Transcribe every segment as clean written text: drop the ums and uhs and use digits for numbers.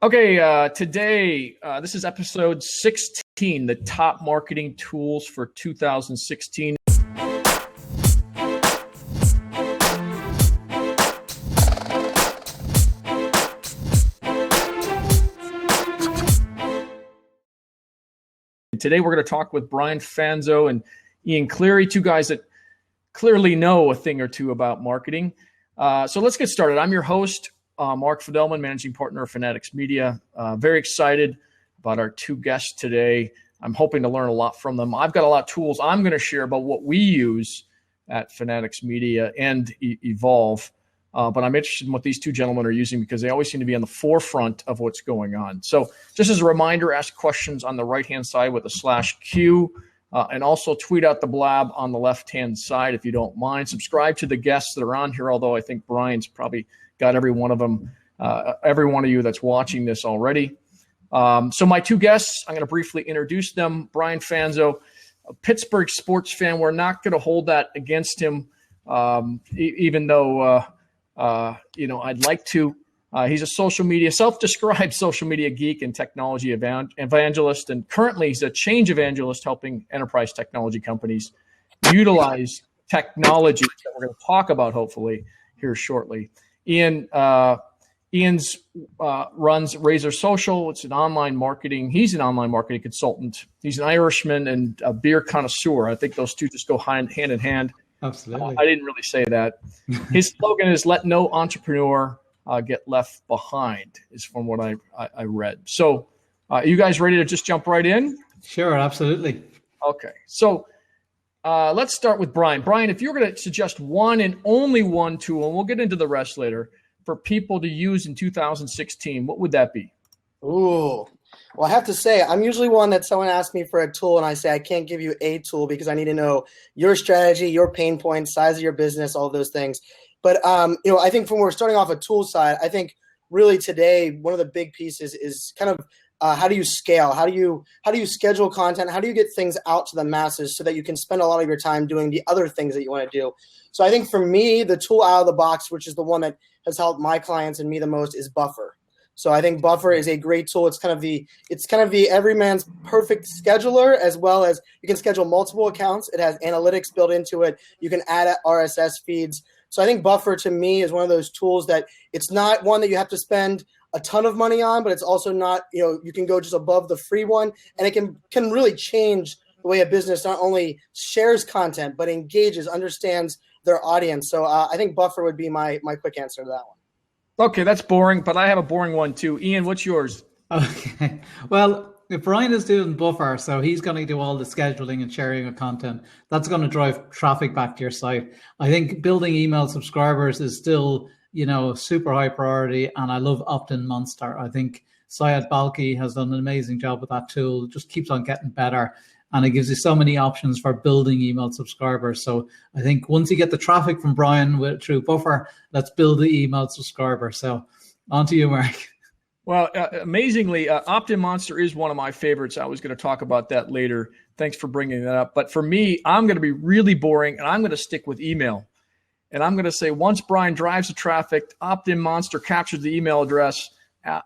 Okay, today, this is episode 16, the top marketing tools for 2016. Today, we're going to talk with Brian Fanzo and Ian Cleary, two guys that clearly know a thing or two about marketing. So let's get started. I'm your host, Mark Fidelman, managing partner of Fanatics Media. Very excited about our two guests today. I'm hoping to learn a lot from them. I've got a lot of tools I'm going to share about what we use at Fanatics Media and Evolve. But I'm interested in what these two gentlemen are using because they always seem to be on the forefront of what's going on. So just as a reminder, ask questions on the right-hand side with a /Q. And also tweet out the Blab on the left-hand side if you don't mind. Subscribe to the guests that are on here, although I think Brian's probably got every one of them, every one of you that's watching this already. So my two guests, I'm going to briefly introduce them. Brian Fanzo, a Pittsburgh sports fan. We're not going to hold that against him, even though, I'd like to. He's a self-described social media geek and technology evangelist, and currently he's a change evangelist helping enterprise technology companies utilize technology that we're going to talk about hopefully here shortly. Ian's runs Razor Social. It's an online marketing. He's an online marketing consultant. He's an Irishman and a beer connoisseur. I think those two just go hand in hand. Absolutely. I didn't really say that. His slogan is "Let no entrepreneur get left behind," is from what I read. So are you guys ready to just jump right in? Sure, absolutely. Okay. So let's start with Brian. Brian, if you're going to suggest one and only one tool, and we'll get into the rest later, for people to use in 2016, what would that be? Ooh. Well, I have to say, I'm usually one that someone asks me for a tool and I say I can't give you a tool because I need to know your strategy, your pain points, size of your business, all those things. But, I think when we're starting off a tool side, I think really today, one of the big pieces is kind of how do you scale? How do you schedule content? How do you get things out to the masses so that you can spend a lot of your time doing the other things that you want to do? So I think for me, the tool out of the box, which is the one that has helped my clients and me the most, is Buffer. So I think Buffer is a great tool. It's kind of the everyman's perfect scheduler, as well as you can schedule multiple accounts. It has analytics built into it. You can add RSS feeds. So I think Buffer to me is one of those tools that it's not one that you have to spend a ton of money on, but it's also not, you can go just above the free one, and it can really change the way a business not only shares content, but engages, understands their audience. So I think Buffer would be my quick answer to that one. Okay, that's boring, but I have a boring one too. Ian, what's yours? Okay. Well, if Brian is doing Buffer, so he's going to do all the scheduling and sharing of content, that's going to drive traffic back to your site. I think building email subscribers is still, super high priority, and I love Opt-in Monster. I think Syed Balki has done an amazing job with that tool. It just keeps on getting better, and it gives you so many options for building email subscribers. So I think once you get the traffic from Brian through Buffer, let's build the email subscriber. So on to you, Mark. Well, amazingly, Opt-in Monster is one of my favorites. I was going to talk about that later. Thanks for bringing that up. But for me, I'm going to be really boring, and I'm going to stick with email. And I'm going to say once Brian drives the traffic, Opt-in Monster captures the email address,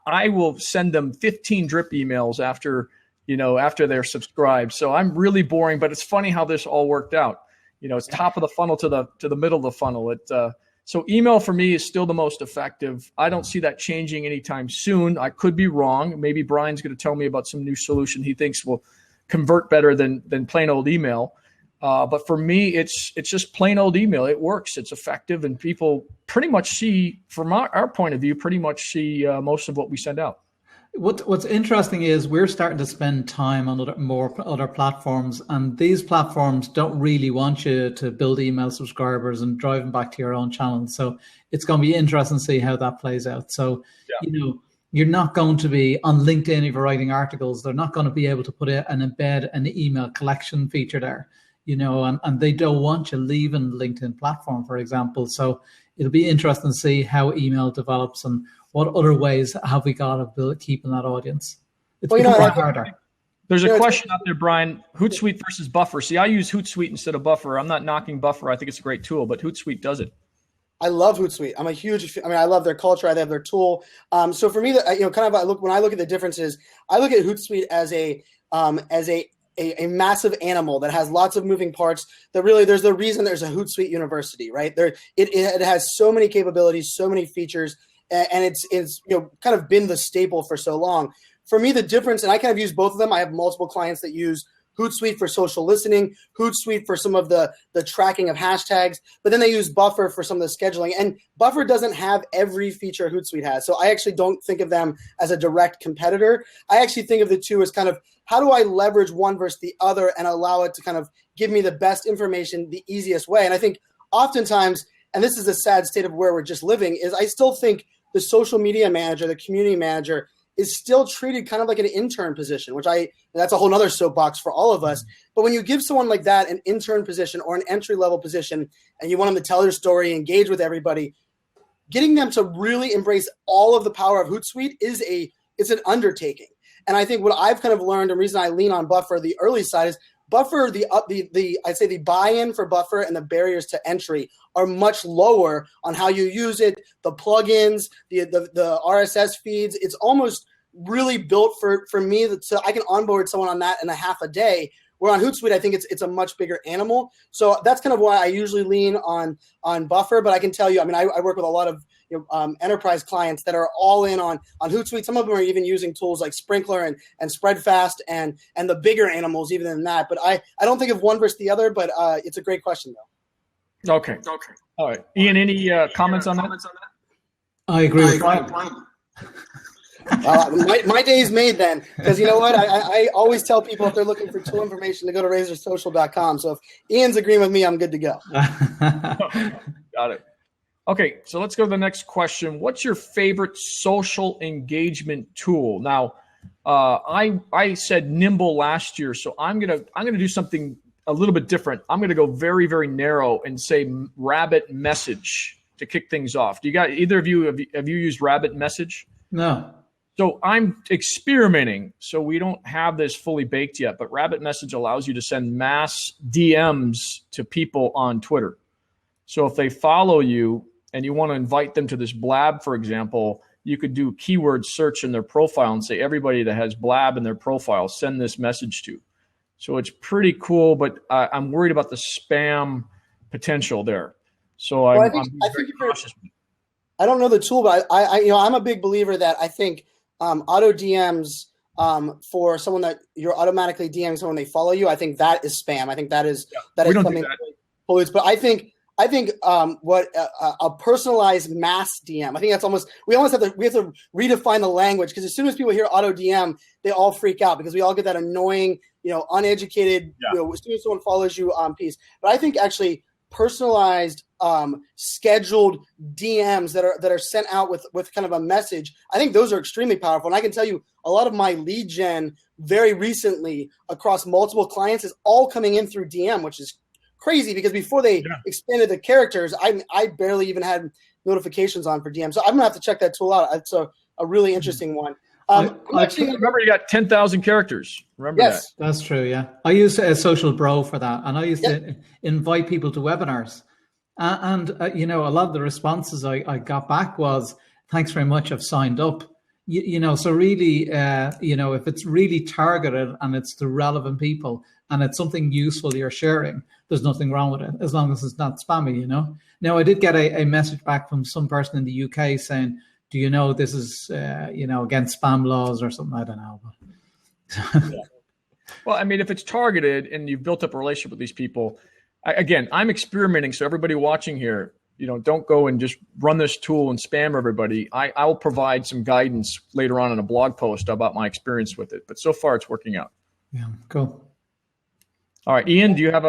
I will send them 15 drip emails after they're subscribed. So I'm really boring, but it's funny how this all worked out. It's top of the funnel to the middle of the funnel. So email for me is still the most effective. I don't see that changing anytime soon. I could be wrong. Maybe Brian's going to tell me about some new solution he thinks will convert better than plain old email. But for me, it's just plain old email. It works. It's effective, and people pretty much see, from our point of view, most of what we send out. What's interesting is we're starting to spend time on other platforms, and these platforms don't really want you to build email subscribers and drive them back to your own channel. So it's going to be interesting to see how that plays out. So, you're not going to be on LinkedIn if you're writing articles. They're not going to be able to put embed an email collection feature there, and they don't want you leaving the LinkedIn platform, for example. So it'll be interesting to see how email develops and what other ways have we got of keeping that audience. It's harder. There's a question out there, Brian, HootSuite versus Buffer. See, I use HootSuite instead of Buffer. I'm not knocking Buffer. I think it's a great tool, but HootSuite does it. I love Hootsuite. I'm a huge. I mean, I love their culture. I love their tool. So for me, when I look at the differences, I look at Hootsuite as a massive animal that has lots of moving parts. That really, there's the reason there's a Hootsuite University, right? It has so many capabilities, so many features, and it's kind of been the staple for so long. For me, the difference, and I kind of use both of them. I have multiple clients that use Hootsuite for social listening, Hootsuite for some of the tracking of hashtags, but then they use Buffer for some of the scheduling. And Buffer doesn't have every feature Hootsuite has. So I actually don't think of them as a direct competitor. I actually think of the two as kind of, how do I leverage one versus the other and allow it to kind of give me the best information the easiest way? And I think oftentimes, and this is the sad state of where we're just living, is I still think the social media manager, the community manager, is still treated kind of like an intern position, that's a whole nother soapbox for all of us. But when you give someone like that an intern position or an entry-level position, and you want them to tell their story, engage with everybody, getting them to really embrace all of the power of Hootsuite it's an undertaking. And I think what I've kind of learned, and the reason I lean on Buffer, the early side, is Buffer, I'd say the buy-in for Buffer and the barriers to entry are much lower on how you use it, the plugins, the RSS feeds. It's almost really built for me so I can onboard someone on that in a half a day. Where on Hootsuite, I think it's a much bigger animal. So that's kind of why I usually lean on Buffer. But I can tell you, I mean, I work with a lot of enterprise clients that are all in on Hootsuite. Some of them are even using tools like Sprinkler and Spreadfast and the bigger animals even than that. But I don't think of one versus the other, but it's a great question though. Okay. All right. Ian, any comments on that? I agree with Brian. My day's made then, because you know what? I always tell people if they're looking for tool information to go to RazorSocial.com. So if Ian's agreeing with me, I'm good to go. Got it. Okay, so let's go to the next question. What's your favorite social engagement tool? Now, I said Nimble last year, so I'm gonna do something a little bit different. I'm gonna go very, very narrow and say Rabbit Message to kick things off. Do you guys, either of you, have you used Rabbit Message? No. So I'm experimenting, so we don't have this fully baked yet, but Rabbit Message allows you to send mass DMs to people on Twitter. So if they follow you and you want to invite them to this Blab, for example, you could do keyword search in their profile and say, everybody that has Blab in their profile, send this message to. So it's pretty cool, but I'm worried about the spam potential there. So I'm very cautious. I don't know the tool, but I'm a big believer that I think auto DMs for someone that you're automatically DMing someone they follow you, I think that is spam. I think that is something pollutes. But I think what a personalized mass DM. I think that's we have to redefine the language, because as soon as people hear auto DM, they all freak out because we all get that annoying, uneducated, as soon as someone follows you piece. But I think actually personalized scheduled DMs that are sent out with kind of a message, I think those are extremely powerful. And I can tell you a lot of my lead gen very recently across multiple clients is all coming in through DM, which is crazy because before they expanded the characters, I barely even had notifications on for DM. So I'm gonna have to check that tool out. It's a really interesting one. Remember, you got 10,000 characters. Remember that. That's true. Yeah, I use Social Bro for that, and I used to invite people to webinars. And a lot of the responses I got back was, "Thanks very much, I've signed up." So really, if it's really targeted and it's to relevant people and it's something useful you're sharing, there's nothing wrong with it as long as it's not spammy. Now I did get a message back from some person in the UK saying, do you know this is, against spam laws or something? I don't know. Well, I mean, if it's targeted and you've built up a relationship with these people, again, I'm experimenting. So everybody watching here, don't go and just run this tool and spam everybody. I will provide some guidance later on in a blog post about my experience with it. But so far it's working out. Yeah, cool. All right, Ian, do you have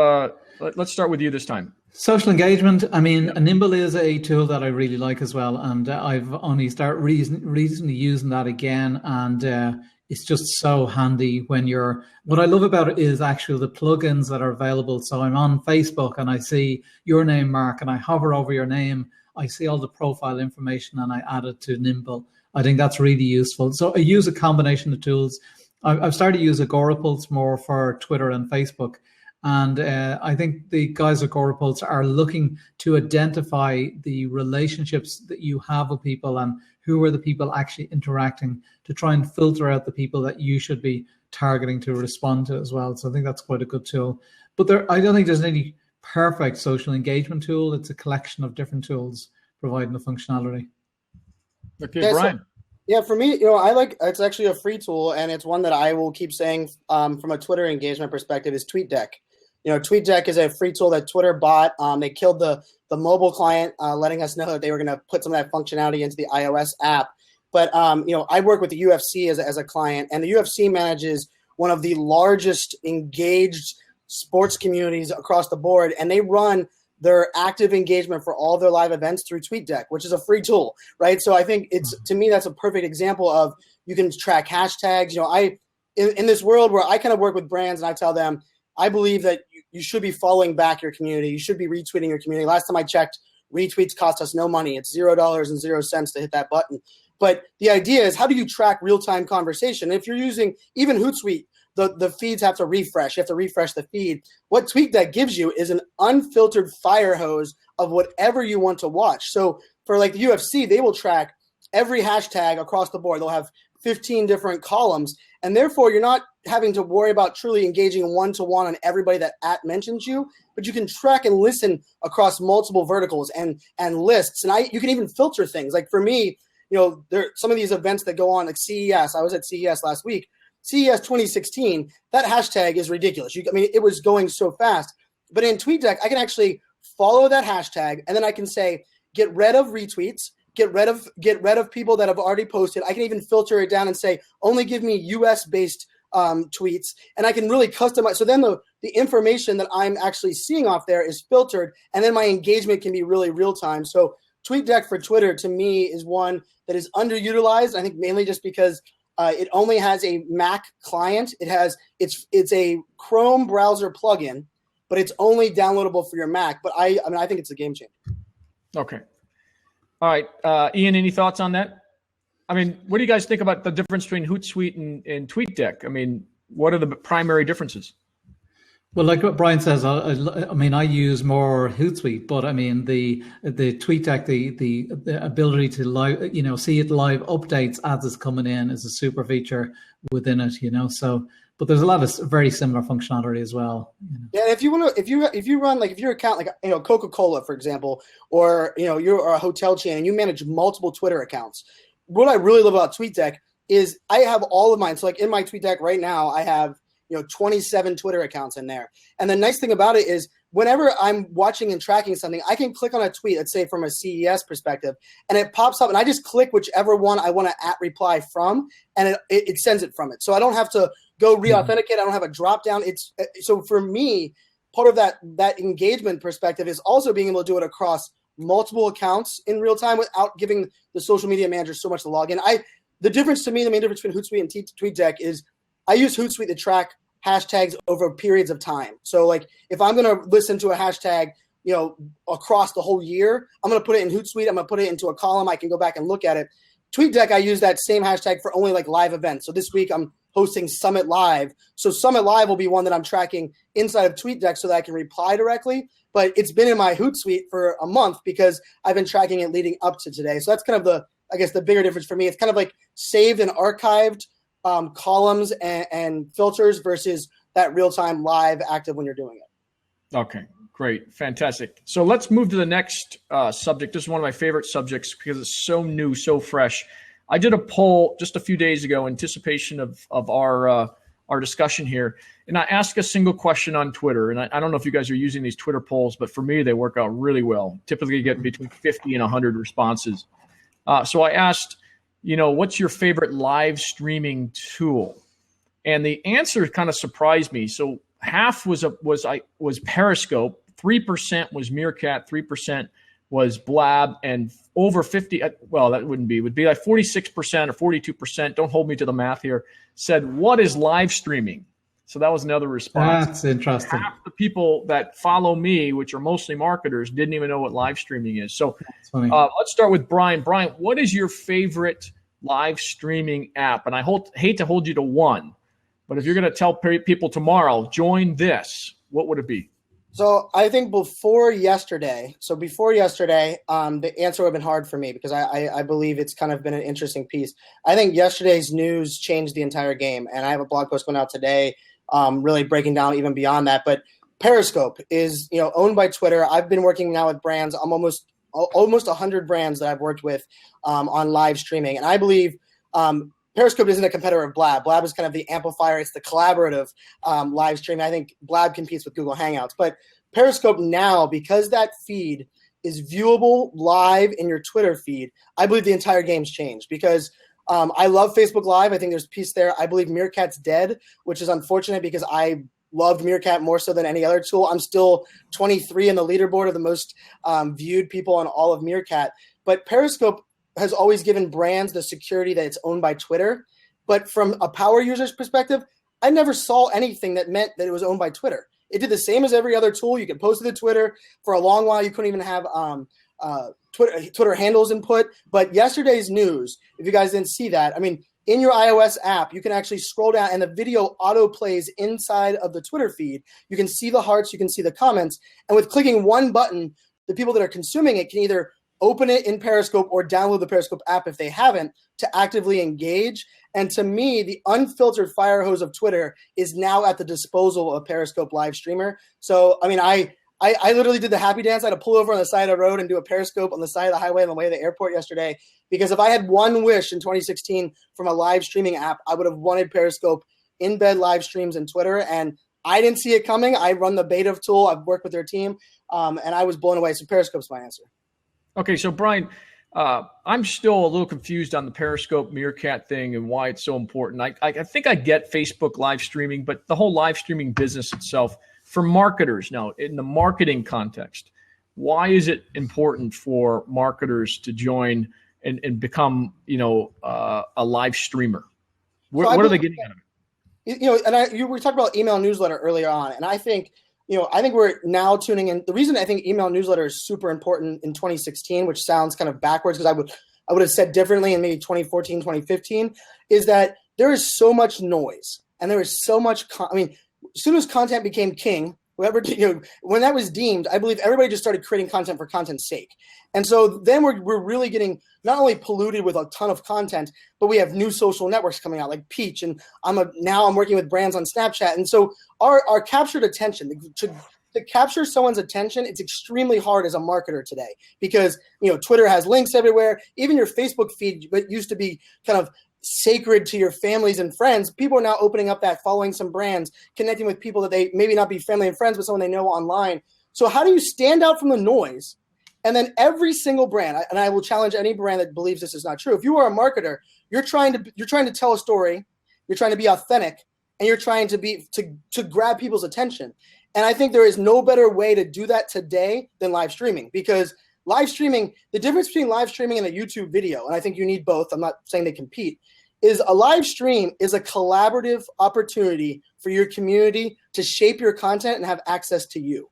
let's start with you this time. Social engagement. I mean, Nimble is a tool that I really like as well. And I've only started recently using that again. And it's just so handy what I love about it is actually the plugins that are available. So I'm on Facebook and I see your name, Mark, and I hover over your name. I see all the profile information and I add it to Nimble. I think that's really useful. So I use a combination of tools. I've started to use Agorapulse more for Twitter and Facebook. And I think the guys at GoRepulse are looking to identify the relationships that you have with people and who are the people actually interacting, to try and filter out the people that you should be targeting to respond to as well. So I think that's quite a good tool. But I don't think there's any perfect social engagement tool. It's a collection of different tools providing the functionality. Okay, yeah, Brian. Yeah, for me, it's actually a free tool, and it's one that I will keep saying from a Twitter engagement perspective is Tweetdeck. Tweetdeck is a free tool that Twitter bought. They killed the mobile client, letting us know that they were going to put some of that functionality into the iOS app. But I work with the UFC as a client, and the UFC manages one of the largest engaged sports communities across the board, and they run their active engagement for all their live events through Tweetdeck, which is a free tool, right? So I think to me, that's a perfect example of you can track hashtags. In this world where I kind of work with brands and I tell them, I believe that you should be following back your community. You should be retweeting your community. Last time I checked, retweets cost us no money. It's $0.00 to hit that button. But the idea is, how do you track real-time conversation? If you're using even Hootsuite, the feeds have to refresh. You have to refresh the feed. What Tweetdeck gives you is an unfiltered fire hose of whatever you want to watch. So for like the UFC, they will track every hashtag across the board. They'll have 15 different columns, and therefore you're not having to worry about truly engaging one-to-one on everybody that mentions you, but you can track and listen across multiple verticals and lists. And you can even filter things. Like for me, there some of these events that go on, like CES. I was at CES last week. CES 2016, that hashtag is ridiculous. It was going so fast. But in TweetDeck, I can actually follow that hashtag, and then I can say, get rid of retweets, get rid of people that have already posted. I can even filter it down and say, only give me US-based tweets, and I can really customize. So then the information that I'm actually seeing off there is filtered, and then my engagement can be really real time. So TweetDeck for Twitter, to me, is one that is underutilized. I think mainly just because it only has a Mac client. It's a Chrome browser plugin, but it's only downloadable for your Mac. But I think it's a game changer. Okay. All right. Ian, any thoughts on that? What do you guys think about the difference between Hootsuite and TweetDeck? What are the primary differences? Well, like what Brian says, I use more Hootsuite, but the TweetDeck, the ability to live, see it live updates as it's coming in is a super feature within it, So, but there's a lot of very similar functionality as well. Yeah, if you run if your account, Coca-Cola, for example, or you're a hotel chain and you manage multiple Twitter accounts, what I really love about TweetDeck is I have all of mine. So in my TweetDeck right now, I have 27 Twitter accounts in there. And the nice thing about it is whenever I'm watching and tracking something, I can click on a tweet, let's say from a CES perspective, and it pops up and I just click whichever one I want to @reply from, and it sends it from it. So I don't have to go re-authenticate. I don't have a drop down. So for me, part of that engagement perspective is also being able to do it across multiple accounts in real time without giving the social media manager so much to log in. The difference to me, the main difference between Hootsuite and TweetDeck is I use Hootsuite to track hashtags over periods of time. So if I'm going to listen to a hashtag, across the whole year, I'm going to put it in Hootsuite. I'm going to put it into a column. I can go back and look at it. TweetDeck, I use that same hashtag for only live events. So this week I'm hosting Summit Live. So Summit Live will be one that I'm tracking inside of TweetDeck so that I can reply directly. But it's been in my Hootsuite for a month because I've been tracking it leading up to today. So that's kind of the bigger difference for me. It's kind of saved and archived columns and filters versus that real-time live active when you're doing it. Okay, great. Fantastic. So let's move to the next subject. This is one of my favorite subjects because it's so new, so fresh. I did a poll just a few days ago in anticipation of our discussion here, and I asked a single question on Twitter. And I don't know if you guys are using these Twitter polls, but for me, they work out really well. Typically you get between 50 and 100 responses. So I asked, what's your favorite live streaming tool? And the answer kind of surprised me. So half was Periscope, 3% was Meerkat, 3% was Blab, and over 50, well, that would be 46% or 42%, don't hold me to the math here, said, what is live streamling? So that was another response. That's interesting. Half the people that follow me, which are mostly marketers, didn't even know what live streaming is. So let's start with Brian. Brian, what is your favorite live streaming app? And I hate to hold you to one, but if you're going to tell people tomorrow, join this, what would it be? So I think before yesterday, the answer would have been hard for me because I believe it's kind of been an interesting piece. I think yesterday's news changed the entire game, and I have a blog post going out today really breaking down even beyond that. But Periscope is owned by Twitter. I've been working now with brands. I'm almost 100 brands that I've worked with on live streaming, and I believe Periscope isn't a competitor of Blab. Blab is kind of the amplifier. It's the collaborative live stream. I think Blab competes with Google Hangouts. But Periscope now, because that feed is viewable live in your Twitter feed, I believe the entire game's changed because I love Facebook Live. I think there's peace there. I believe Meerkat's dead, which is unfortunate because I loved Meerkat more so than any other tool. I'm still 23 in the leaderboard of the most viewed people on all of Meerkat. But Periscope has always given brands the security that it's owned by Twitter. But from a power user's perspective, I never saw anything that meant that it was owned by Twitter. It did the same as every other tool. You could post it to Twitter. For a long while, you couldn't even have Twitter handles input. But yesterday's news, if you guys didn't see that, I mean, in your iOS app, you can actually scroll down and the video auto plays inside of the Twitter feed. You can see the hearts, you can see the comments. And with clicking one button, the people that are consuming it can either open it in Periscope or download the Periscope app if they haven't to actively engage. And to me, the unfiltered fire hose of Twitter is now at the disposal of Periscope live streamer. So, I mean, I literally did the happy dance. I had to pull over on the side of the road and do a Periscope on the side of the highway on the way to the airport yesterday. Because if I had one wish in 2016 from a live streaming app, I would have wanted Periscope in bed live streams in Twitter. And I didn't see it coming. I run the beta tool. I've worked with their team, and I was blown away. So Periscope's my answer. Okay, so Brian, I'm still a little confused on the Periscope Meerkat thing and why it's so important. I think I get Facebook live streaming, but the whole live streaming business itself, for marketers now, in the marketing context, why is it important for marketers to join and become, a live streamer? What are they getting out of it? We talked about email newsletter earlier on, and I think we're now tuning in. The reason I think email newsletter is super important in 2016, which sounds kind of backwards because I would have said differently in maybe 2014, 2015, is that there is so much noise and there is so much. As soon as content became king, when that was deemed, I believe everybody just started creating content for content's sake. And so then we're really getting not only polluted with a ton of content, but we have new social networks coming out like Peach, and now I'm working with brands on Snapchat. And so our captured attention, to capture someone's attention, it's extremely hard as a marketer today because Twitter has links everywhere. Even your Facebook feed, what used to be kind of sacred to your families and friends, people are now opening up that, following some brands, connecting with people that they maybe not be family and friends, but someone they know online. So how do you stand out from the noise? And then every single brand, and I will challenge any brand that believes this is not true. If you are a marketer, you're trying to tell a story, you're trying to be authentic, and you're trying to grab people's attention. And I think there is no better way to do that today than live streaming, because live streaming, the difference between live streaming and a YouTube video, and I think you need both, I'm not saying they compete, is a live stream is a collaborative opportunity for your community to shape your content and have access to you.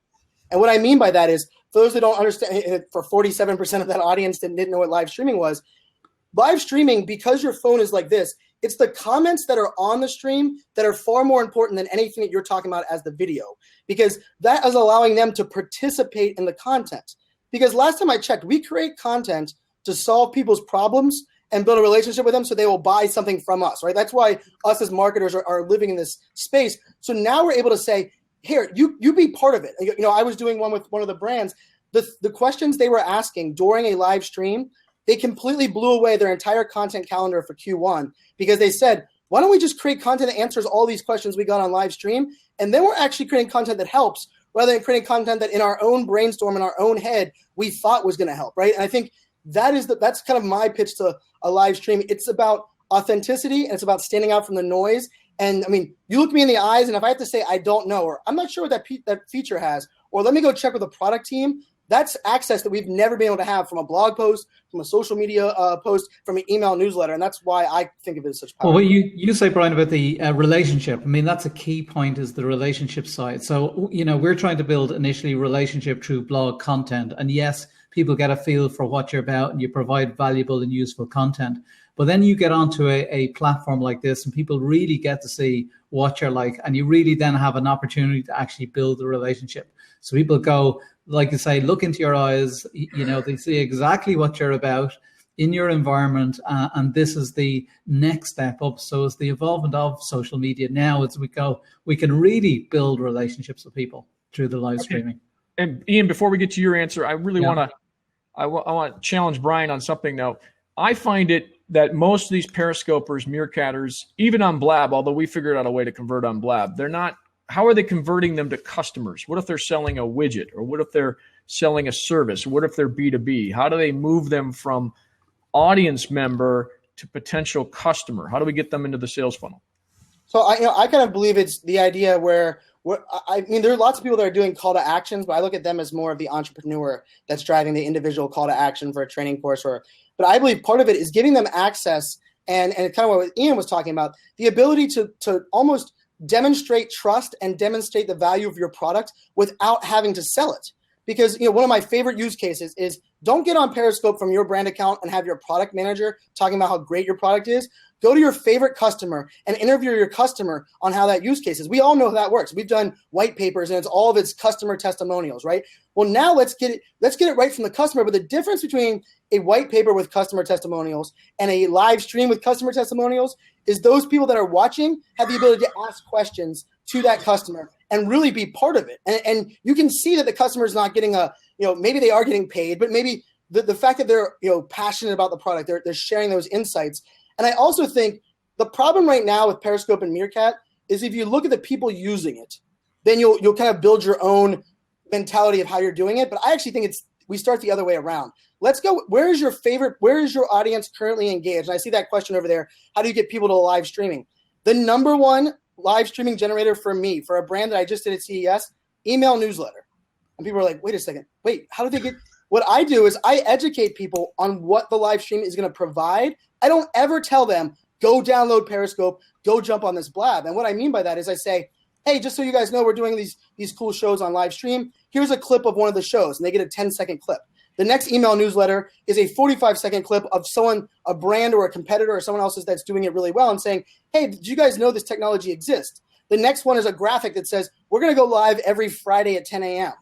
And what I mean by that is, for those that don't understand, for 47% of that audience that didn't know what live streaming was, live streaming, because your phone is like this, it's the comments that are on the stream that are far more important than anything that you're talking about as the video, because that is allowing them to participate in the content. Because last time I checked, we create content to solve people's problems and build a relationship with them so they will buy something from us, right? That's why us as marketers are living in this space. So now we're able to say, here, you be part of it. I was doing one with one of the brands. The questions they were asking during a live stream, they completely blew away their entire content calendar for Q1 because they said, why don't we just create content that answers all these questions we got on live stream? And then we're actually creating content that helps rather than creating content that in our own brainstorm, in our own head, we thought was going to help, right? And I think that's kind of my pitch to a live stream. It's about authenticity and it's about standing out from the noise. And you look me in the eyes, and if I have to say I don't know, or I'm not sure what that feature has, or let me go check with the product team, that's access that we've never been able to have from a blog post, from a social media post, from an email newsletter. And that's why I think of it as such power. Well, what you say, Brian, about the relationship, that's a key point, is the relationship side. So, we're trying to build initially relationship through blog content. And yes, people get a feel for what you're about and you provide valuable and useful content. But then you get onto a platform like this and people really get to see what you're like, and you really then have an opportunity to actually build a relationship. So people go, like you say, look into your eyes, they see exactly what you're about in your environment, and this is the next step up. So it's the involvement of social media now as we go, we can really build relationships with people through the live streaming. And Ian, before we get to your answer, I really want to challenge Brian on something now. I find it that most of these Periscopers, Meerkatters, even on Blab, although we figured out a way to convert on Blab, they're not, how are they converting them to customers? What if they're selling a widget, or what if they're selling a service? What if they're B2B? How do they move them from audience member to potential customer? How do we get them into the sales funnel? So I kind of believe it's the idea where there are lots of people that are doing call to actions, but I look at them as more of the entrepreneur that's driving the individual call to action for a training course. But I believe part of it is giving them access and kind of what Ian was talking about, the ability to almost demonstrate trust and demonstrate the value of your product without having to sell it. Because one of my favorite use cases is, don't get on Periscope from your brand account and have your product manager talking about how great your product is. Go to your favorite customer and interview your customer on how that use case is. We all know how that works. We've done white papers and it's all of its customer testimonials, right? Well, now let's get it right from the customer. But the difference between a white paper with customer testimonials and a live stream with customer testimonials is those people that are watching have the ability to ask questions to that customer and really be part of it. And you can see that the customer is not getting maybe they are getting paid, but maybe the fact that they're passionate about the product, they're sharing those insights. And I also think the problem right now with Periscope and Meerkat is if you look at the people using it, then you'll kind of build your own mentality of how you're doing it. But I actually think we start the other way around. Let's go. Where is your audience currently engaged? And I see that question over there. How do you get people to live streaming? The number one live streaming generator for me, for a brand that I just did at CES, email newsletter. And people are like, wait a second. Wait, how did they get? What I do is I educate people on what the live stream is going to provide. I don't ever tell them, go download Periscope, go jump on this Blab. And what I mean by that is I say, hey, just so you guys know, we're doing these cool shows on live stream. Here's a clip of one of the shows, and they get a 10-second clip. The next email newsletter is a 45-second clip of someone, a brand or a competitor or someone else's that's doing it really well and saying, hey, did you guys know this technology exists? The next one is a graphic that says, we're going to go live every Friday at 10 a.m.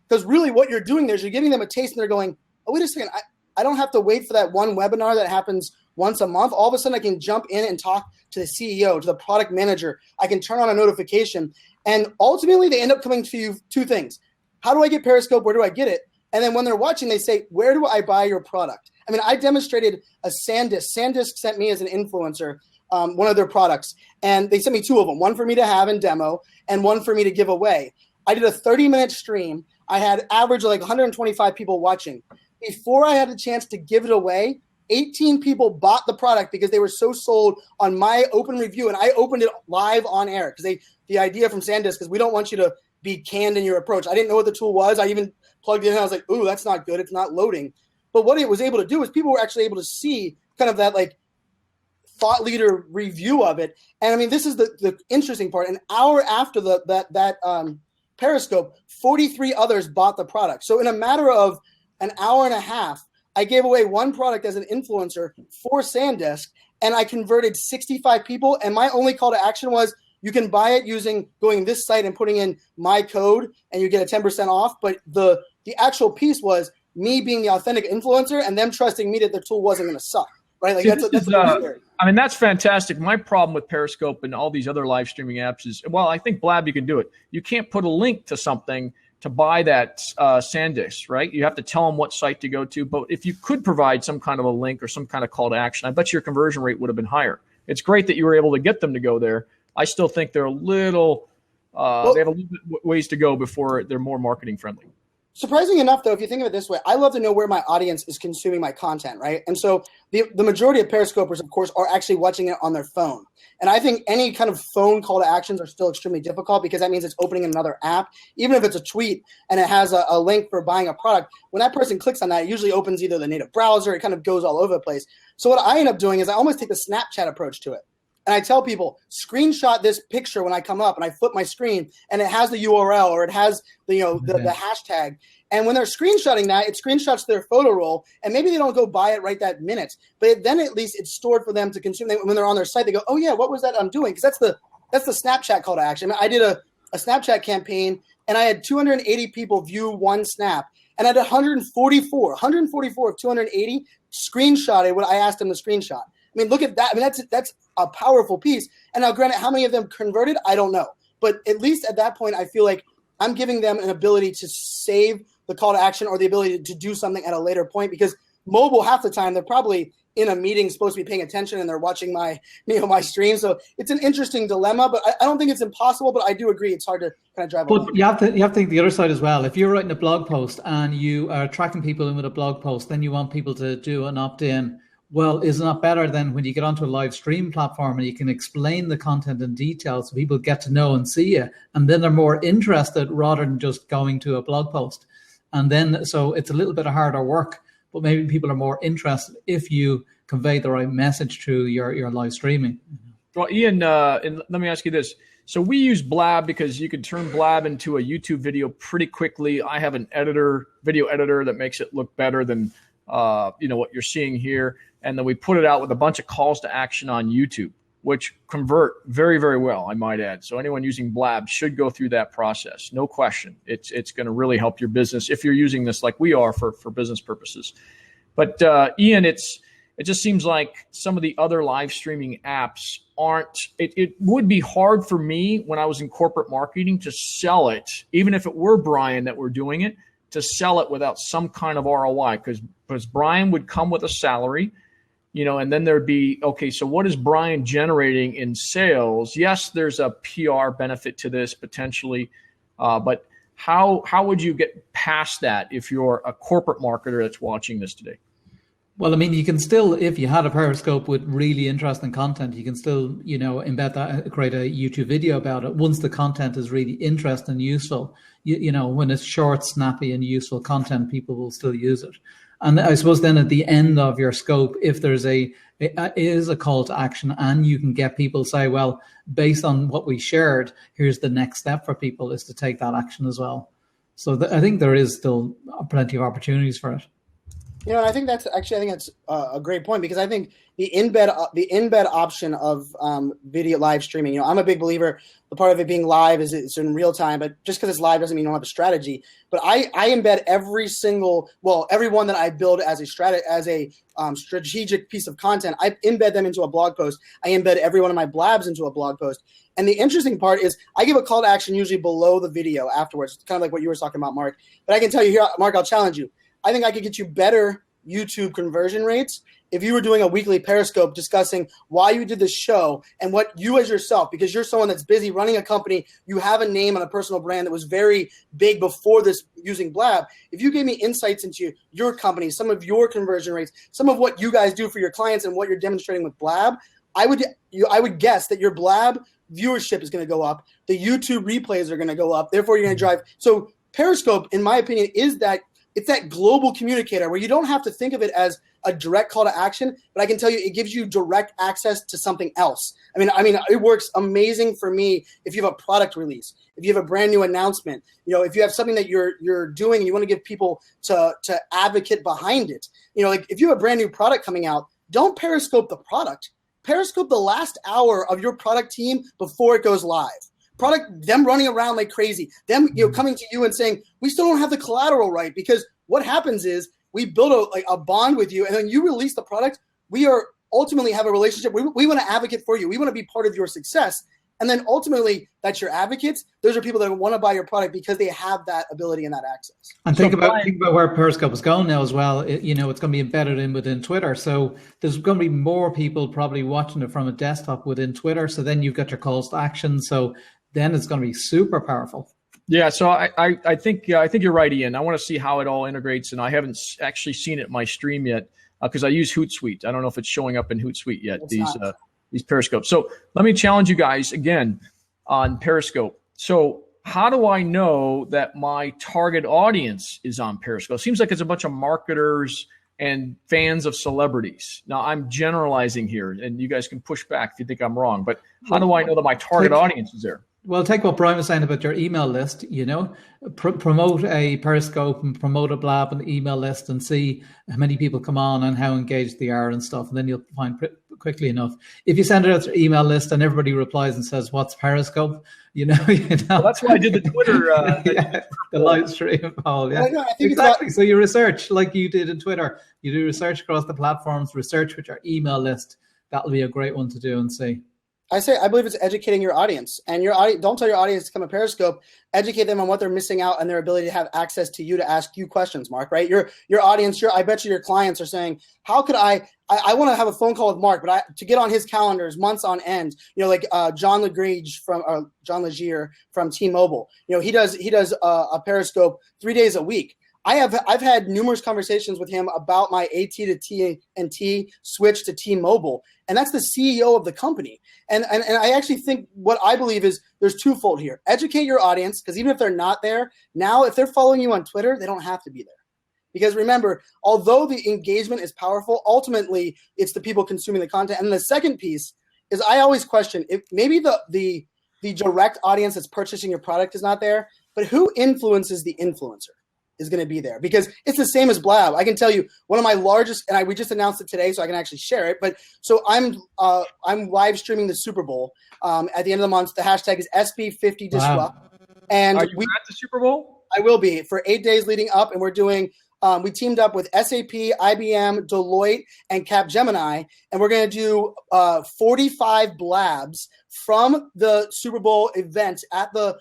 Because really what you're doing there is you're giving them a taste and they're going, oh, wait a second, I don't have to wait for that one webinar that happens once a month. All of a sudden I can jump in and talk to the CEO, to the product manager. I can turn on a notification. And ultimately they end up coming to you two things. How do I get Periscope? Where do I get it? And then when they're watching, they say, where do I buy your product? I mean, I demonstrated a SanDisk. SanDisk sent me as an influencer one of their products. And they sent me two of them, one for me to have and demo and one for me to give away. I did a 30-minute stream. I had average like 125 people watching. Before I had a chance to give it away, 18 people bought the product because they were so sold on my open review. And I opened it live on air because the idea from SanDisk is we don't want you to be canned in your approach. I didn't know what the tool was. I even plugged it in. I was like, ooh, that's not good. It's not loading. But what it was able to do is people were actually able to see kind of that like thought leader review of it. And I mean, this is the interesting part. An hour after that Periscope, 43 others bought the product. So in a matter of an hour and a half, I gave away one product as an influencer for SanDisk, and I converted 65 people. And my only call to action was, you can buy it going this site and putting in my code, and you get a 10% off. But the actual piece was me being the authentic influencer and them trusting me that the tool wasn't going to suck. Right? Like that's fantastic. My problem with Periscope and all these other live streaming apps is, well, I think Blab, you can do it. You can't put a link to something to buy that SanDisk, right? You have to tell them what site to go to. But if you could provide some kind of a link or some kind of call to action, I bet your conversion rate would have been higher. It's great that you were able to get them to go there. I still think they're they have a little bit ways to go before they're more marketing friendly. Surprisingly enough, though, if you think of it this way, I love to know where my audience is consuming my content, right? And so the majority of Periscopers, of course, are actually watching it on their phone. And I think any kind of phone call to actions are still extremely difficult because that means it's opening another app. Even if it's a tweet and it has a link for buying a product, when that person clicks on that, it usually opens either the native browser, it kind of goes all over the place. So what I end up doing is I almost take the Snapchat approach to it. And I tell people, screenshot this picture when I come up and I flip my screen and it has the URL or it has the hashtag. And when they're screenshotting that, it screenshots their photo roll, and maybe they don't go buy it right that minute, but then at least it's stored for them to consume. When they're on their site, they go, oh yeah, what was that I'm doing? Because that's the Snapchat call to action. I did a Snapchat campaign, and I had 280 people view one snap, and I had 144 of 280 screenshotted what I asked them to screenshot. I mean, look at that. I mean, that's a powerful piece. And now, granted, how many of them converted? I don't know. But at least at that point, I feel like I'm giving them an ability to save the call to action or the ability to do something at a later point, because mobile, half the time, they're probably in a meeting supposed to be paying attention and they're watching my stream. So it's an interesting dilemma, but I don't think it's impossible, but I do agree it's hard to kind of drive. But you have to think the other side as well. If you're writing a blog post and you are attracting people in with a blog post, then you want people to do an opt-in. Well, isn't that better than when you get onto a live stream platform and you can explain the content in detail so people get to know and see you, and then they're more interested rather than just going to a blog post. And then, so it's a little bit of harder work, but maybe people are more interested if you convey the right message through your live streaming. Well, Ian, and let me ask you this. So we use Blab because you can turn Blab into a YouTube video pretty quickly. I have an video editor that makes it look better than what you're seeing here. And then we put it out with a bunch of calls to action on YouTube, which convert very, very well, I might add. So anyone using Blab should go through that process. No question. It's going to really help your business if you're using this like we are for business purposes. But Ian, it just seems like some of the other live streaming apps aren't, it would be hard for me when I was in corporate marketing to sell it, even if it were Brian that were doing it, to sell it without some kind of ROI, because Brian would come with a salary, and then there'd be, okay, so what is Brian generating in sales? Yes, there's a PR benefit to this potentially, but how would you get past that if you're a corporate marketer that's watching this today? Well, I mean, you can still, if you had a Periscope with really interesting content, you can still, embed that, create a YouTube video about it once the content is really interesting and useful. When it's short, snappy, and useful content, people will still use it. And I suppose then at the end of your scope, if there's a call to action and you can get people say, well, based on what we shared, here's the next step for people is to take that action as well. So I think there is still plenty of opportunities for it. And I think that's a great point, because I think the embed option of video live streaming, I'm a big believer. The part of it being live is it's in real time, but just because it's live doesn't mean you don't have a strategy. But I embed everyone that I build as a strategic piece of content. I embed them into a blog post. I embed every one of my blabs into a blog post. And the interesting part is I give a call to action usually below the video afterwards, kind of like what you were talking about, Mark. But I can tell you here, Mark, I'll challenge you. I think I could get you better YouTube conversion rates if you were doing a weekly Periscope discussing why you did this show and what you as yourself, because you're someone that's busy running a company, you have a name and a personal brand that was very big before this using Blab. If you gave me insights into your company, some of your conversion rates, some of what you guys do for your clients and what you're demonstrating with Blab, I would guess that your Blab viewership is going to go up. The YouTube replays are going to go up. Therefore, you're going to drive. So Periscope, in my opinion, it's that global communicator where you don't have to think of it as a direct call to action, but I can tell you it gives you direct access to something else. I mean, it works amazing for me if you have a product release, if you have a brand new announcement, if you have something that you're doing and you want to give people to advocate behind it. Like if you have a brand new product coming out, don't Periscope the product. Periscope the last hour of your product team before it goes live. Them running around like crazy, them coming to you and saying, we still don't have the collateral right, because what happens is we build a bond with you, and then you release the product. We are ultimately have a relationship. We want to advocate for you. We want to be part of your success. And then ultimately, that's your advocates. Those are people that want to buy your product because they have that ability and that access. And think about where Periscope is going now as well. It's going to be embedded within Twitter. So there's going to be more people probably watching it from a desktop within Twitter. So then you've got your calls to action. So then it's going to be super powerful. Yeah, so I think you're right, Ian. I want to see how it all integrates, and I haven't actually seen it in my stream yet because I use HootSuite. I don't know if it's showing up in HootSuite yet. These Periscopes. So let me challenge you guys again on Periscope. So how do I know that my target audience is on Periscope? It seems like it's a bunch of marketers and fans of celebrities. Now, I'm generalizing here, and you guys can push back if you think I'm wrong, but how do I know that my target audience is there? Well, take what Brian was saying about your email list, promote a Periscope and promote a Blab and email list and see how many people come on and how engaged they are and stuff. And then you'll find quickly enough. If you send it out to your email list and everybody replies and says, what's Periscope? Well, that's why I did the Twitter. The live stream poll. Yeah, I think exactly. So you research like you did in Twitter. You do research across the platforms, research with your email list. That'll be a great one to do and see. I believe it's educating your audience, and your audience. Don't tell your audience to come to Periscope. Educate them on what they're missing out and their ability to have access to you to ask you questions, Mark. Right? Your audience. I bet you your clients are saying, "How could I want to have a phone call with Mark, but to get on his calendars months on end." Like John Legere from T-Mobile. He does a Periscope 3 days a week. I've had numerous conversations with him about my AT to TNT switch to T-Mobile, and that's the CEO of the company. And I actually think what I believe is there's twofold here. Educate your audience, because even if they're not there, now if they're following you on Twitter, they don't have to be there. Because remember, although the engagement is powerful, ultimately it's the people consuming the content. And the second piece is I always question if maybe the direct audience that's purchasing your product is not there, but who influences the influencer is going to be there, because it's the same as Blab. I can tell you one of my largest, and we just announced it today, so I can actually share it. But so I'm live streaming the Super Bowl at the end of the month. The hashtag is SB50Disrupt. Wow. And are you at the Super Bowl? I will be for 8 days leading up, and we're doing. We teamed up with SAP, IBM, Deloitte, and Capgemini, and we're going to do 45 Blabs from the Super Bowl event at the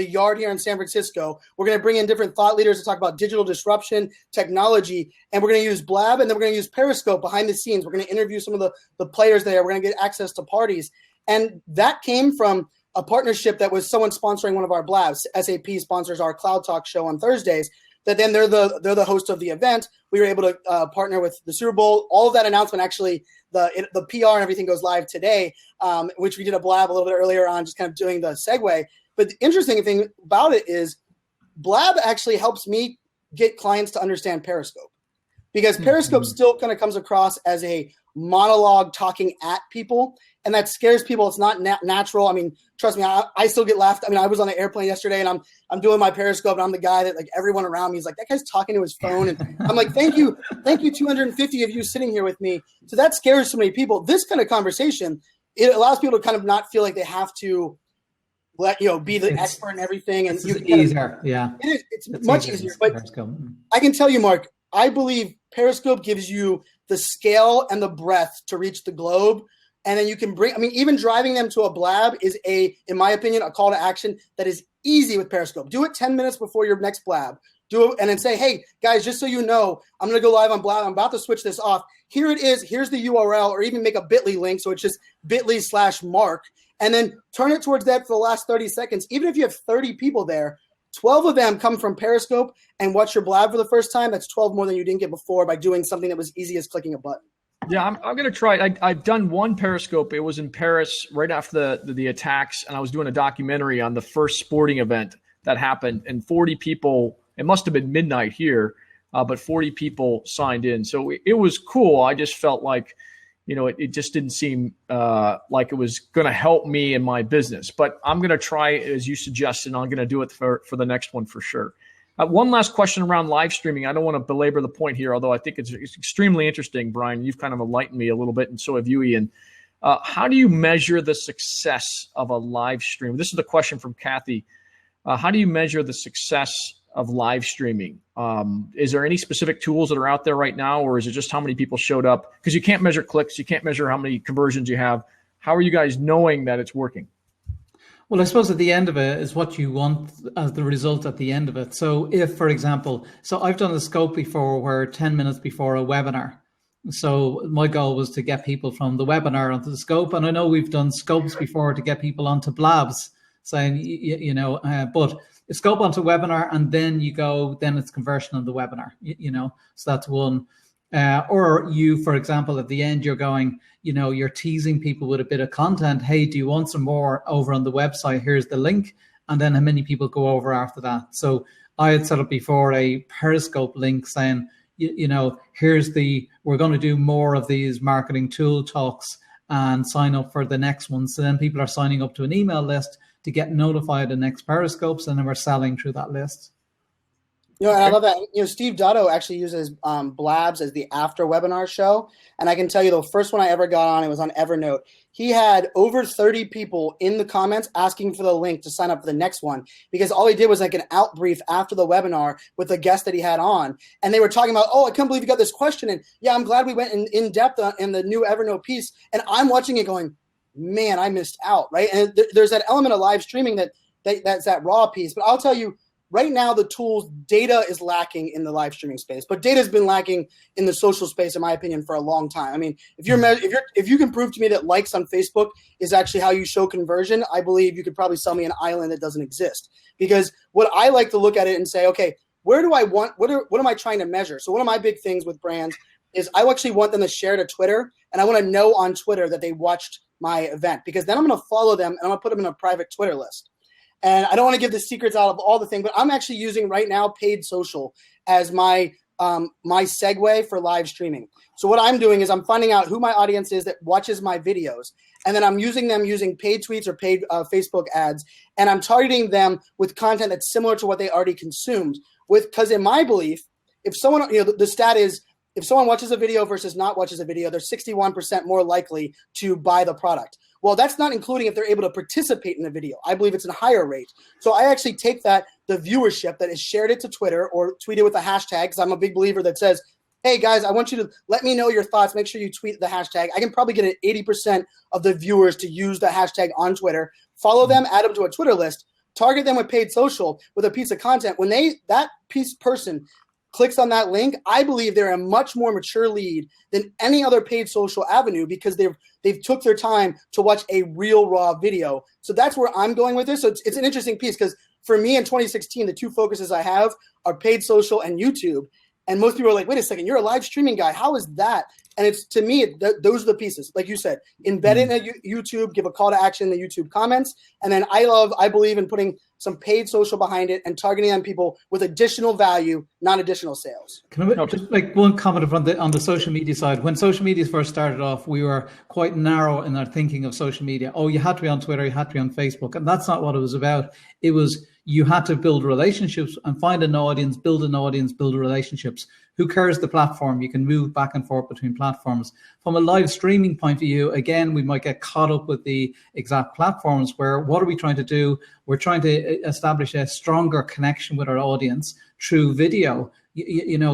Yard here in San Francisco. We're going to bring in different thought leaders to talk about digital disruption, technology, and we're going to use Blab, and then we're going to use Periscope behind the scenes. We're going to interview some of the players there. We're going to get access to parties, and that came from a partnership that was someone sponsoring one of our Blabs. SAP sponsors our Cloud Talk show on Thursdays. That then they're the host of the event. We were able to partner with the Super Bowl. All of that announcement, actually, the PR and everything goes live today, which we did a Blab a little bit earlier on, just kind of doing the segue. But the interesting thing about it is Blab actually helps me get clients to understand Periscope, because Periscope still kind of comes across as a monologue talking at people, and that scares people. It's not natural. I mean, trust me, I still get laughed. I mean, I was on the airplane yesterday, and I'm doing my Periscope, and I'm the guy that, like, everyone around me is like, that guy's talking to his phone, and I'm like, thank you, 250 of you sitting here with me. So that scares so many people. This kind of conversation, it allows people to kind of not feel like they have to be the expert in everything, and it's easier. Yeah, it is. It's much easier. But I can tell you, Mark, I believe Periscope gives you the scale and the breadth to reach the globe. And then you can even driving them to a Blab is in my opinion, a call to action that is easy with Periscope. Do it 10 minutes before your next Blab. Do it and then say, hey, guys, just so you know, I'm going to go live on Blab. I'm about to switch this off. Here it is. Here's the URL, or even make a bit.ly link. So it's just bit.ly/Mark. And then turn it towards that for the last 30 seconds. Even if you have 30 people there, 12 of them come from Periscope and watch your Blab for the first time. That's 12 more than you didn't get before by doing something that was easy as clicking a button. Yeah, I'm going to try. I've done one Periscope. It was in Paris right after the attacks, and I was doing a documentary on the first sporting event that happened, and 40 people, it must have been midnight here, but 40 people signed in. So it was cool. I just felt like, it just didn't seem like it was going to help me in my business. But I'm going to try, as you suggested, and I'm going to do it for the next one for sure. One last question around live streaming. I don't want to belabor the point here, although I think it's extremely interesting, Brian. You've kind of enlightened me a little bit, and so have you, Ian. How do you measure the success of a live stream? This is the question from Kathy. How do you measure the success of live streaming? Is there any specific tools that are out there right now, or is it just how many people showed up? Because you can't measure clicks. You can't measure how many conversions you have. How are you guys knowing that it's working? Well, I suppose at the end of it is what you want as the result at the end of it. So if, for example, I've done a scope before where 10 minutes before a webinar. So my goal was to get people from the webinar onto the scope. And I know we've done scopes before to get people onto Blabs, saying, but a scope onto webinar, and then then it's conversion on the webinar, so that's one. Or you, for example, at the end, you're going, you're teasing people with a bit of content. Hey, do you want some more over on the website? Here's the link. And then how many people go over after that? So I had set up before a Periscope link saying, we're going to do more of these marketing tool talks and sign up for the next one. So then people are signing up to an email list to get notified of the next Periscopes, and then we're selling through that list. And I love that. Steve Dotto actually uses Blabs as the after webinar show. And I can tell you the first one I ever got on, it was on Evernote. He had over 30 people in the comments asking for the link to sign up for the next one, because all he did was like an out brief after the webinar with the guest that he had on. And they were talking about, I can't believe you got this question. And yeah, I'm glad we went in depth in the new Evernote piece. And I'm watching it going, man, I missed out, right? And there's that element of live streaming that's that raw piece. But I'll tell you, right now, the tools, data is lacking in the live streaming space, but data has been lacking in the social space, in my opinion, for a long time. I mean, if you can prove to me that likes on Facebook is actually how you show conversion, I believe you could probably sell me an island that doesn't exist. Because what I like to look at it and say, okay, what am I trying to measure? So one of my big things with brands is I actually want them to share to Twitter, and I want to know on Twitter that they watched my event, because then I'm going to follow them and I'm going to put them in a private Twitter list. And I don't want to give the secrets out of all the things, but I'm actually using right now paid social as my segue for live streaming. So what I'm doing is I'm finding out who my audience is that watches my videos, and then I'm using them using paid tweets or paid Facebook ads, and I'm targeting them with content that's similar to what they already consumed. Because in my belief, if someone, the stat is, if someone watches a video versus not watches a video, they're 61% more likely to buy the product. Well, that's not including if they're able to participate in the video. I believe it's a higher rate. So I actually take the viewership that is shared it to Twitter or tweeted with a hashtag, because I'm a big believer that says, hey, guys, I want you to let me know your thoughts. Make sure you tweet the hashtag. I can probably get an 80% of the viewers to use the hashtag on Twitter. Follow them, add them to a Twitter list, target them with paid social with a piece of content. When that person clicks on that link, I believe they're a much more mature lead than any other paid social avenue, because they've took their time to watch a real raw video. So that's where I'm going with this. So it's an interesting piece, because for me in 2016, the two focuses I have are paid social and YouTube. And most people are like, wait a second, you're a live streaming guy. How is that? And it's, to me, those are the pieces. Like you said, embed it in YouTube, give a call to action in the YouTube comments. And then I believe in putting some paid social behind it and targeting on people with additional value, not additional sales. Can I just like one comment on the social media side? When social media first started off, we were quite narrow in our thinking of social media. Oh, you had to be on Twitter, you had to be on Facebook. And that's not what it was about. It was, you had to build relationships and find an audience, build relationships. Who cares the platform? You can move back and forth between platforms. From a live streaming point of view, again, we might get caught up with the exact platforms where, what are we trying to do? We're trying to establish a stronger connection with our audience through video,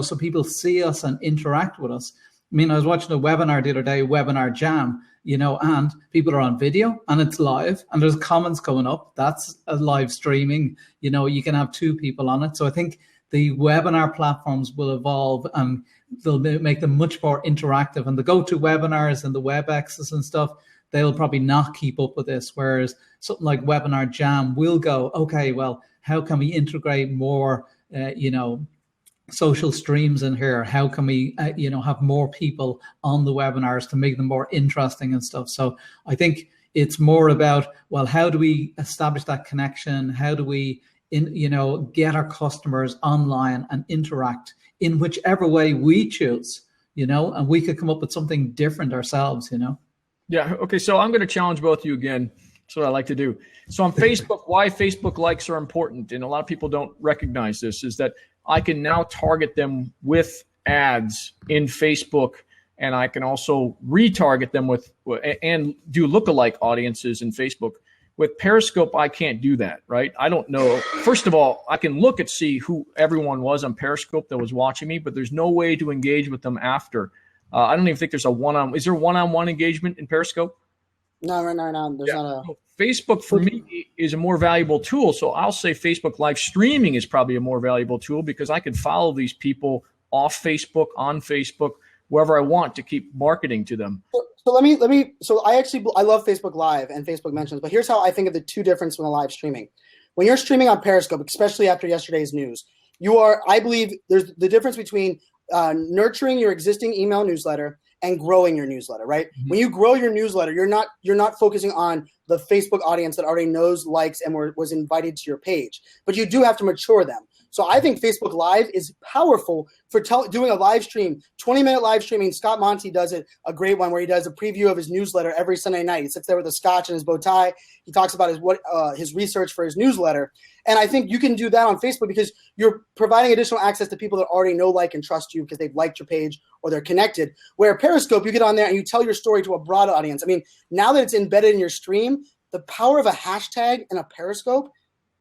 so people see us and interact with us. I mean, I was watching a webinar the other day, Webinar Jam, and people are on video and it's live and there's comments going up. That's a live streaming, you can have two people on it. So I think the webinar platforms will evolve and they'll make them much more interactive. And the go-to webinars and the WebExes and stuff, they'll probably not keep up with this. Whereas something like Webinar Jam will go, okay, well, how can we integrate more, social streams in here? How can we, have more people on the webinars to make them more interesting and stuff? So I think it's more about, well, how do we establish that connection? How do we, get our customers online and interact in whichever way we choose, and we could come up with something different ourselves, Yeah. Okay. So I'm going to challenge both of you again. That's what I like to do. So on Facebook, why Facebook likes are important, and a lot of people don't recognize this, is that I can now target them with ads in Facebook, and I can also retarget them with and do lookalike audiences in Facebook. With Periscope, I can't do that, right? I don't know. First of all, I can look and see who everyone was on Periscope that was watching me, but there's no way to engage with them after. I don't even think there's is there one-on-one engagement in Periscope? No, right now there's not a. Facebook for me is a more valuable tool. So I'll say Facebook live streaming is probably a more valuable tool, because I can follow these people off Facebook, on Facebook, wherever I want to keep marketing to them. So let me. So I love Facebook Live and Facebook Mentions, but here's how I think of the two differences from the live streaming. When you're streaming on Periscope, especially after yesterday's news, I believe there's the difference between nurturing your existing email newsletter and growing your newsletter, right? Mm-hmm. When you grow your newsletter, you're not focusing on the Facebook audience that already knows, likes, and was invited to your page, but you do have to mature them. So I think Facebook Live is powerful for doing a live stream, 20-minute live streaming. Scott Monty does it, a great one where he does a preview of his newsletter every Sunday night. He sits there with a scotch and his bow tie. He talks about his research for his newsletter. And I think you can do that on Facebook because you're providing additional access to people that already know, like, and trust you because they've liked your page or they're connected. Where Periscope, you get on there and you tell your story to a broad audience. I mean, now that it's embedded in your stream, the power of a hashtag in a Periscope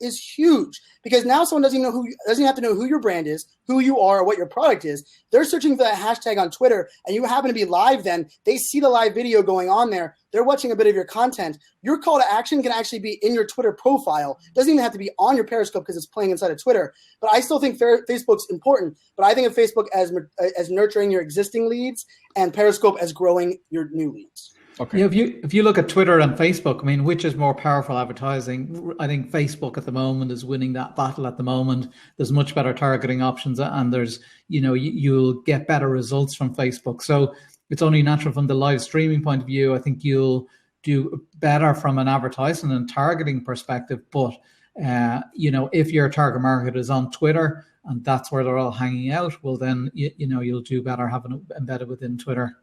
is huge because now someone doesn't even have to know who your brand is, who you are, or what your product is. They're searching for that hashtag on Twitter and you happen to be live then. They see the live video going on there. They're watching a bit of your content. Your call to action can actually be in your Twitter profile. It doesn't even have to be on your Periscope because it's playing inside of Twitter. But I still think Facebook's important. But I think of Facebook as nurturing your existing leads and Periscope as growing your new leads. Okay. Yeah, if you look at Twitter and Facebook, I mean, which is more powerful advertising? I think Facebook at the moment is winning that battle at the moment. There's much better targeting options, and there's, you'll get better results from Facebook. So it's only natural from the live streaming point of view. I think you'll do better from an advertising and targeting perspective. But if your target market is on Twitter and that's where they're all hanging out, well, then you'll do better having it embedded within Twitter.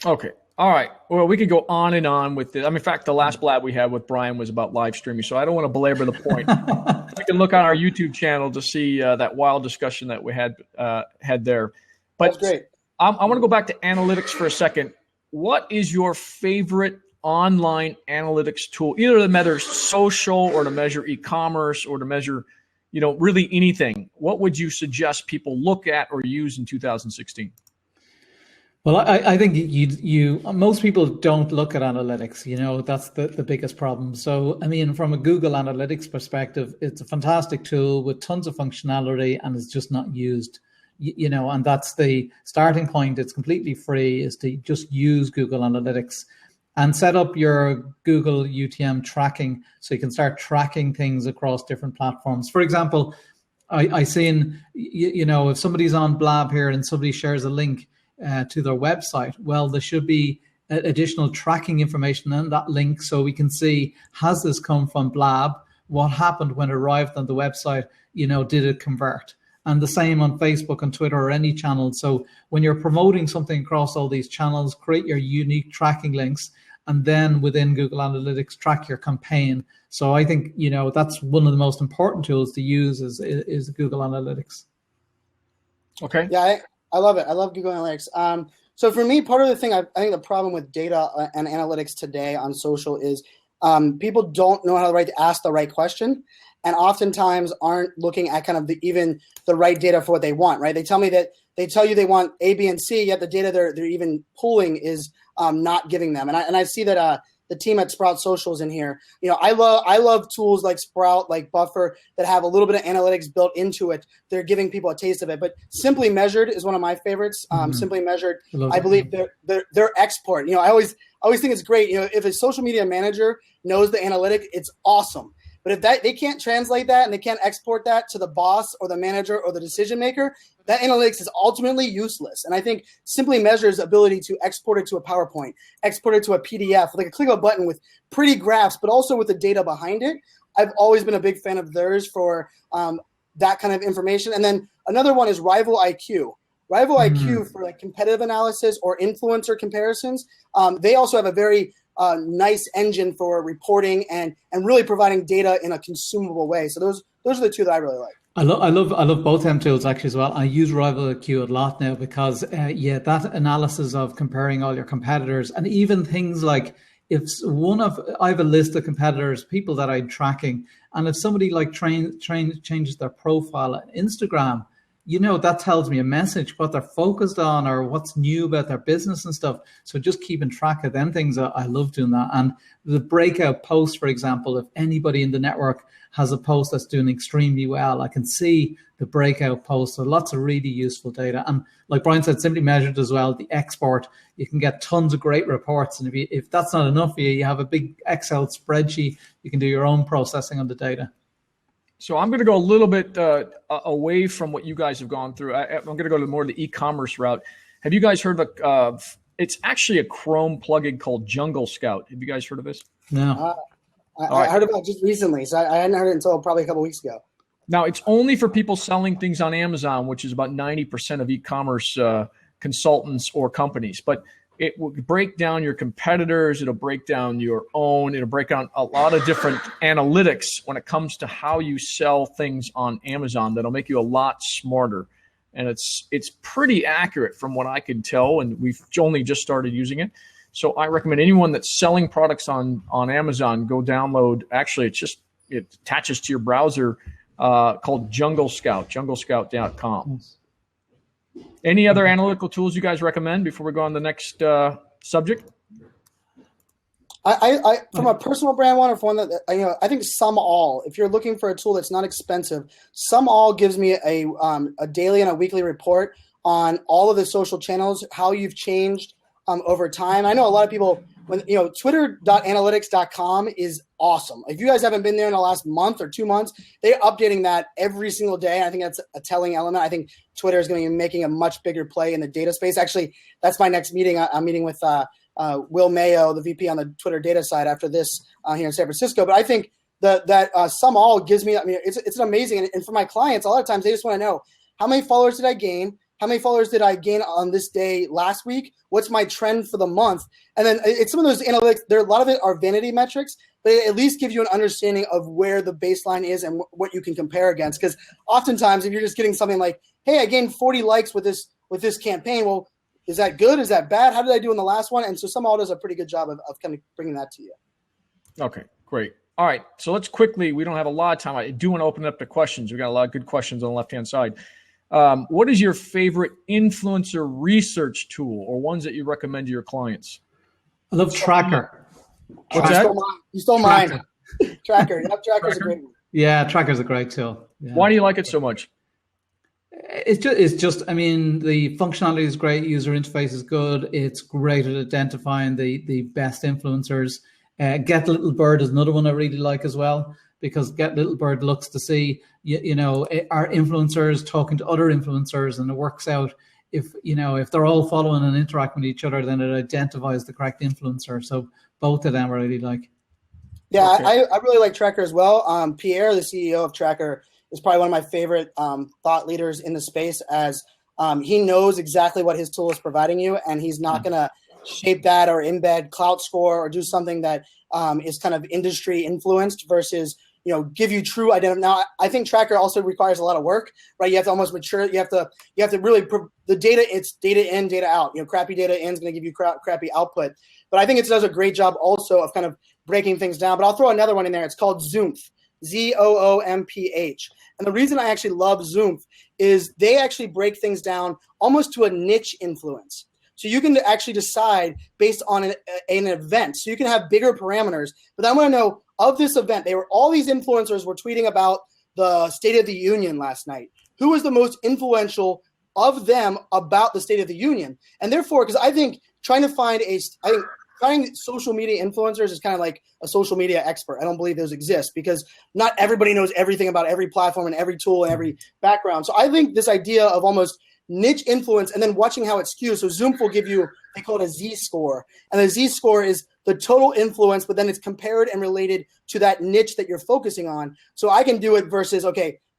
Okay. All right. Well, we could go on and on with it. I mean, in fact, the last Blab we had with Brian was about live streaming, so I don't want to belabor the point. You can look on our YouTube channel to see that wild discussion that we had there. But that's great. I want to go back to analytics for a second. What is your favorite online analytics tool, either to measure social or to measure e-commerce or to measure, really anything? What would you suggest people look at or use in 2016? Well, I think most people don't look at analytics. That's the biggest problem. So, I mean, from a Google Analytics perspective, it's a fantastic tool with tons of functionality and it's just not used. And that's the starting point. It's completely free, is to just use Google Analytics and set up your Google UTM tracking so you can start tracking things across different platforms. For example, I seen, if somebody's on Blab here and somebody shares a link to their website, well, there should be additional tracking information in that link so we can see, has this come from Blab? What happened when it arrived on the website? Did it convert? And the same on Facebook and Twitter or any channel. So when you're promoting something across all these channels, create your unique tracking links, and then within Google Analytics, track your campaign. So I think, that's one of the most important tools to use is Google Analytics. Okay. Yeah, I love it. I love Google Analytics. So for me, part of the thing, I think the problem with data and analytics today on social is people don't know how to ask the right question, and oftentimes aren't looking at kind of the right data for what they want. Right? They tell you they want A, B, and C, yet the data they're even pulling is not giving them. And I see that the team at Sprout Socials in here. I love tools like Sprout, like Buffer, that have a little bit of analytics built into it. They're giving people a taste of it. But Simply Measured is one of my favorites. Simply Measured, I believe their export. I always think it's great. If a social media manager knows the analytic, it's awesome. But if they can't translate that and they can't export that to the boss or the manager or the decision maker, that analytics is ultimately useless. And I think Simply Measure's ability to export it to a PowerPoint, export it to a PDF, like a click of a button with pretty graphs, but also with the data behind it. I've always been a big fan of theirs for that kind of information. And then another one is Rival IQ. Rival IQ for competitive analysis or influencer comparisons. They also have a very nice engine for reporting and really providing data in a consumable way. So those are the two that I really like. I love both them tools actually as well. I use Rival IQ a lot now because that analysis of comparing all your competitors, and even things like I have a list of competitors, people that I'm tracking, and if somebody changes their profile on Instagram, that tells me a message, what they're focused on or what's new about their business and stuff. So just keeping track of them things, I love doing that. And the breakout post, for example, if anybody in the network has a post that's doing extremely well, I can see the breakout post. So lots of really useful data. And like Brian said, Simply Measured as well, the export, you can get tons of great reports. And if that's not enough for you, you have a big Excel spreadsheet, you can do your own processing on the data. So I'm going to go a little bit away from what you guys have gone through. I'm going to go to more of the e-commerce route. Have you guys heard of it's actually a Chrome plugin called Jungle Scout. Have you guys heard of this? No. I heard about it just recently, so I hadn't heard it until probably a couple weeks ago. Now, it's only for people selling things on Amazon, which is about 90% of e-commerce consultants or companies. But it will break down your competitors. It'll break down your own. It'll break down a lot of different analytics when it comes to how you sell things on Amazon that'll make you a lot smarter. And it's pretty accurate from what I can tell, and we've only just started using it. So I recommend anyone that's selling products on Amazon, go download. Actually, it attaches to your browser called Jungle Scout, junglescout.com. Any other analytical tools you guys recommend before we go on the next subject? I from a personal brand one, or for one that I think SumAll. If you're looking for a tool that's not expensive, SumAll gives me a daily and a weekly report on all of the social channels, how you've changed over time. I know a lot of people when Twitter.analytics.com is awesome. If you guys haven't been there in the last month or 2 months, they're updating that every single day. I think that's a telling element. I think Twitter is going to be making a much bigger play in the data space. Actually, that's my next meeting. I'm meeting with Will Mayo, the VP on the Twitter data side, after this here in San Francisco. But I think that SumAll gives me. I mean, it's an amazing. And for my clients, a lot of times they just want to know, how many followers did I gain? How many followers did I gain on this day last week? What's my trend for the month? And then it's some of those analytics. A lot of it are vanity metrics, but it at least gives you an understanding of where the baseline is and what you can compare against. Because oftentimes, if you're just getting something like, "Hey, I gained 40 likes with this campaign," well, is that good? Is that bad? How did I do in the last one? And so SumAll does a pretty good job of kind of bringing that to you. Okay, great. All right, so let's quickly. We don't have a lot of time. I do want to open up the questions. We got a lot of good questions on the left-hand side. What is your favorite influencer research tool, or ones that you recommend to your clients? I love Tracker. What's that? You stole mine. Tracker. Yep, Tracker's a great one. Yeah, Tracker's a great tool. Yeah. Why do you like it so much? It's just. I mean, the functionality is great. User interface is good. It's great at identifying the best influencers. Get Little Bird is another one I really like as well, because Get Little Bird looks to see, are influencers talking to other influencers, and it works out if they're all following and interacting with each other, then it identifies the correct influencer. So both of them I really like. Yeah, Okay. I really like Tracker as well. Pierre, the CEO of Tracker, is probably one of my favorite thought leaders in the space, as he knows exactly what his tool is providing you, and he's not going to shape that or embed Clout Score or do something that is kind of industry influenced versus give you true identity. Now, I think Tracker also requires a lot of work, right? You have to almost mature. You have to really the data. It's data in, data out. Crappy data in is going to give you crappy output. But I think it does a great job also of kind of breaking things down. But I'll throw another one in there. It's called Zoomph, Zoomph. And the reason I actually love Zoomph is they actually break things down almost to a niche influence. So you can actually decide based on an event. So you can have bigger parameters. But I want to know, of this event, all these influencers were tweeting about the State of the Union last night. Who was the most influential of them about the State of the Union? And therefore, because I think finding social media influencers is kind of like a social media expert. I don't believe those exist, because not everybody knows everything about every platform and every tool and every background. So I think this idea of almost niche influence and then watching how it skews. So Zoomph will give you, they call it a Z-score. And the Z-score is the total influence, but then it's compared and related to that niche that you're focusing on. So I can do it versus,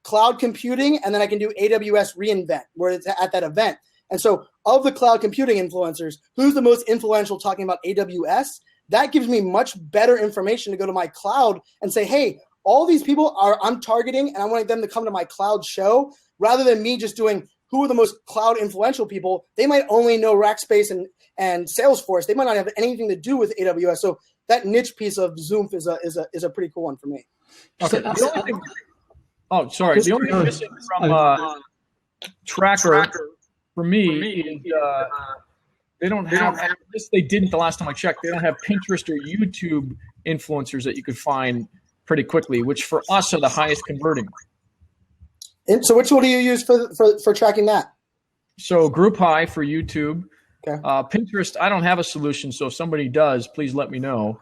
cloud computing, and then I can do AWS reInvent, where it's at that event. And so of the cloud computing influencers, who's the most influential talking about AWS? That gives me much better information to go to my cloud and say, hey, all these people I'm targeting, and I want them to come to my cloud show, rather than me just doing who are the most cloud influential people. They might only know Rackspace and Salesforce. They might not have anything to do with AWS. So that niche piece of Zoomph is a pretty cool one for me. Okay. The only thing missing from Tracker for me is they don't have, at least they didn't the last time I checked, they don't have Pinterest or YouTube influencers that you could find pretty quickly, which for us are the highest converting. And so which tool do you use for tracking that? So GroupHigh for YouTube. Okay. Pinterest, I don't have a solution, so if somebody does, please let me know.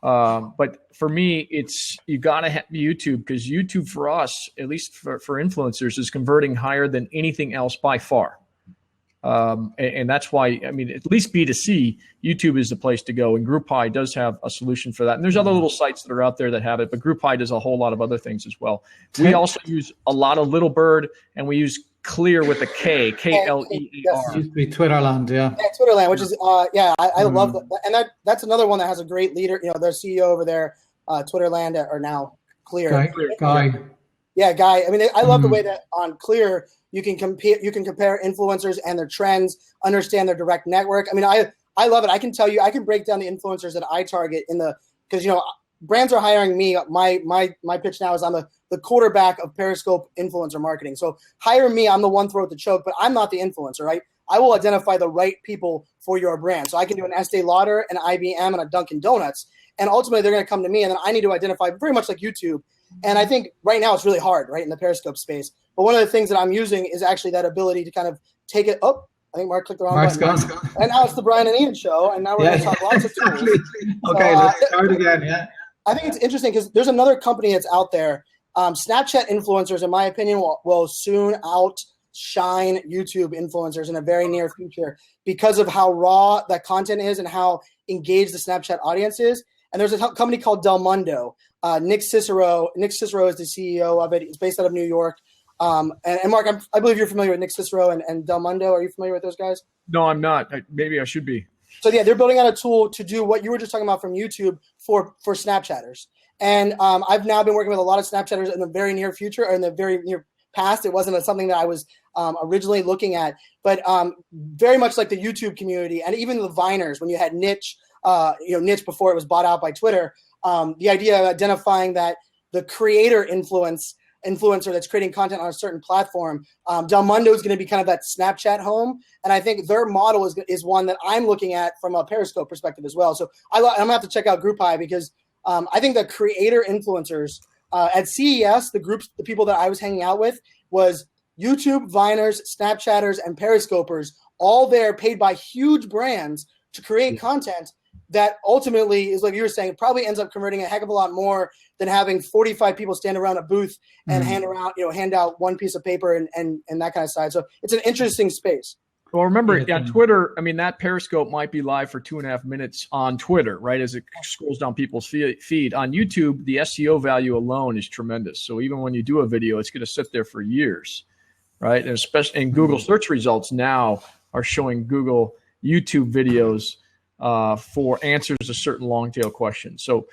But for me, you got to have YouTube, because YouTube for us, at least for influencers, is converting higher than anything else by far. And that's why, I mean, at least B2C, YouTube is the place to go. And GroupPie does have a solution for that. And there's other little sites that are out there that have it, but GroupPie does a whole lot of other things as well. We also use a lot of Little Bird, and we use Clear with a K, Klear. Used to be Twitterland, yeah. Yeah, Twitterland, which is, I love that. And that's another one that has a great leader, their CEO over there, Twitterland, or now Clear. Guy. Yeah, Guy. I mean, I love the way that on Clear, you can compare influencers and their trends, understand their direct network. I mean, I love it. I can tell you, I can break down the influencers that I target because brands are hiring me. My pitch now is I'm the quarterback of Periscope influencer marketing. So hire me. I'm the one throat to choke, but I'm not the influencer, right? I will identify the right people for your brand. So I can do an Estee Lauder, an IBM, and a Dunkin' Donuts, and ultimately they're going to come to me, and then I need to identify very much like YouTube. And I think right now it's really hard, right, in the Periscope space. But one of the things that I'm using is actually that ability to kind of take it. Oh, I think Mark clicked the wrong button. And now it's the Brian and Ian show, and now we're going to talk lots of tools. Okay, let's start again, yeah. I think it's interesting because there's another company that's out there. Snapchat influencers, in my opinion, will soon outshine YouTube influencers in a very near future because of how raw that content is and how engaged the Snapchat audience is. And there's a company called Del Mundo. Nick Cicero is the CEO of it. It's based out of New York. And Mark, I believe you're familiar with Nick Cicero and Del Mundo. Are you familiar with those guys? No, I'm not. Maybe I should be. So yeah, they're building out a tool to do what you were just talking about from YouTube for Snapchatters. And I've now been working with a lot of Snapchatters in the very near future, or in the very near past. It wasn't something that I was originally looking at, but very much like the YouTube community and even the Viners, when you had Niche, Niche before it was bought out by Twitter. The idea of identifying that the creator influencer that's creating content on a certain platform, Del Mundo is going to be kind of that Snapchat home. And I think their model is one that I'm looking at from a Periscope perspective as well. So I'm going to have to check out GroupPie because I think the creator influencers at CES, the people that I was hanging out with was YouTube, Viners, Snapchatters, and Periscopers, all there paid by huge brands to create content that ultimately is, like you were saying, probably ends up converting a heck of a lot more than having 45 people stand around a booth and hand out one piece of paper and that kind of side. So it's an interesting space. Well, remember, Twitter, I mean, that Periscope might be live for 2.5 minutes on Twitter, right, as it scrolls down people's feed. On YouTube, the SEO value alone is tremendous. So even when you do a video, it's going to sit there for years, right? And especially in Google search results now are showing Google YouTube videos for answers to certain long tail questions. So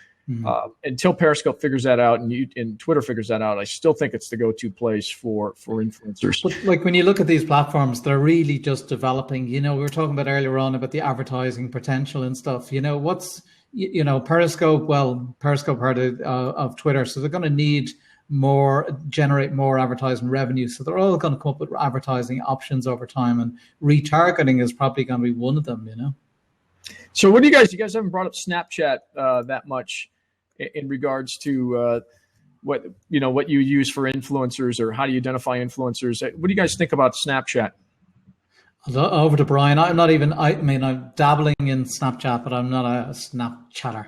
until Periscope figures that out and Twitter figures that out, I still think it's the go-to place for influencers. But like when you look at these platforms, they're really just developing. We were talking about earlier on about the advertising potential and stuff. Periscope. Well, Periscope part of Twitter, so they're going to need generate more advertising revenue. So they're all going to come up with advertising options over time, and retargeting is probably going to be one of them. So what do you guys haven't brought up Snapchat that much in regards to what you use for influencers, or how do you identify influencers? What do you guys think about Snapchat? Over to Brian. I'm dabbling in Snapchat, but I'm not a Snapchatter.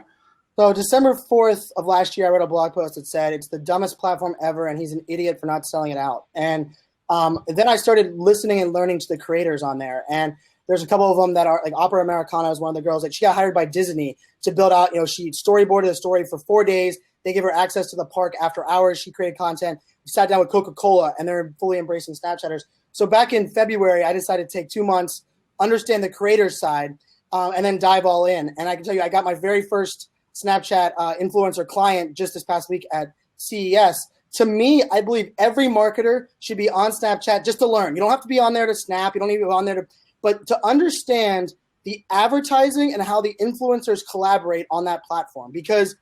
So December 4th of last year, I wrote a blog post that said it's the dumbest platform ever and he's an idiot for not selling it out. And then I started listening and learning to the creators on there. And there's a couple of them that are like Opera Americana is one of the girls. Like, she got hired by Disney to build out, she storyboarded the story for 4 days. They give her access to the park after hours. She created content. We sat down with Coca-Cola, and they're fully embracing Snapchatters. So back in February, I decided to take 2 months, understand the creator's side, and then dive all in. And I can tell you, I got my very first Snapchat influencer client just this past week at CES. To me, I believe every marketer should be on Snapchat just to learn. You don't have to be on there to snap. You don't need to be on there but to understand the advertising and how the influencers collaborate on that platform, because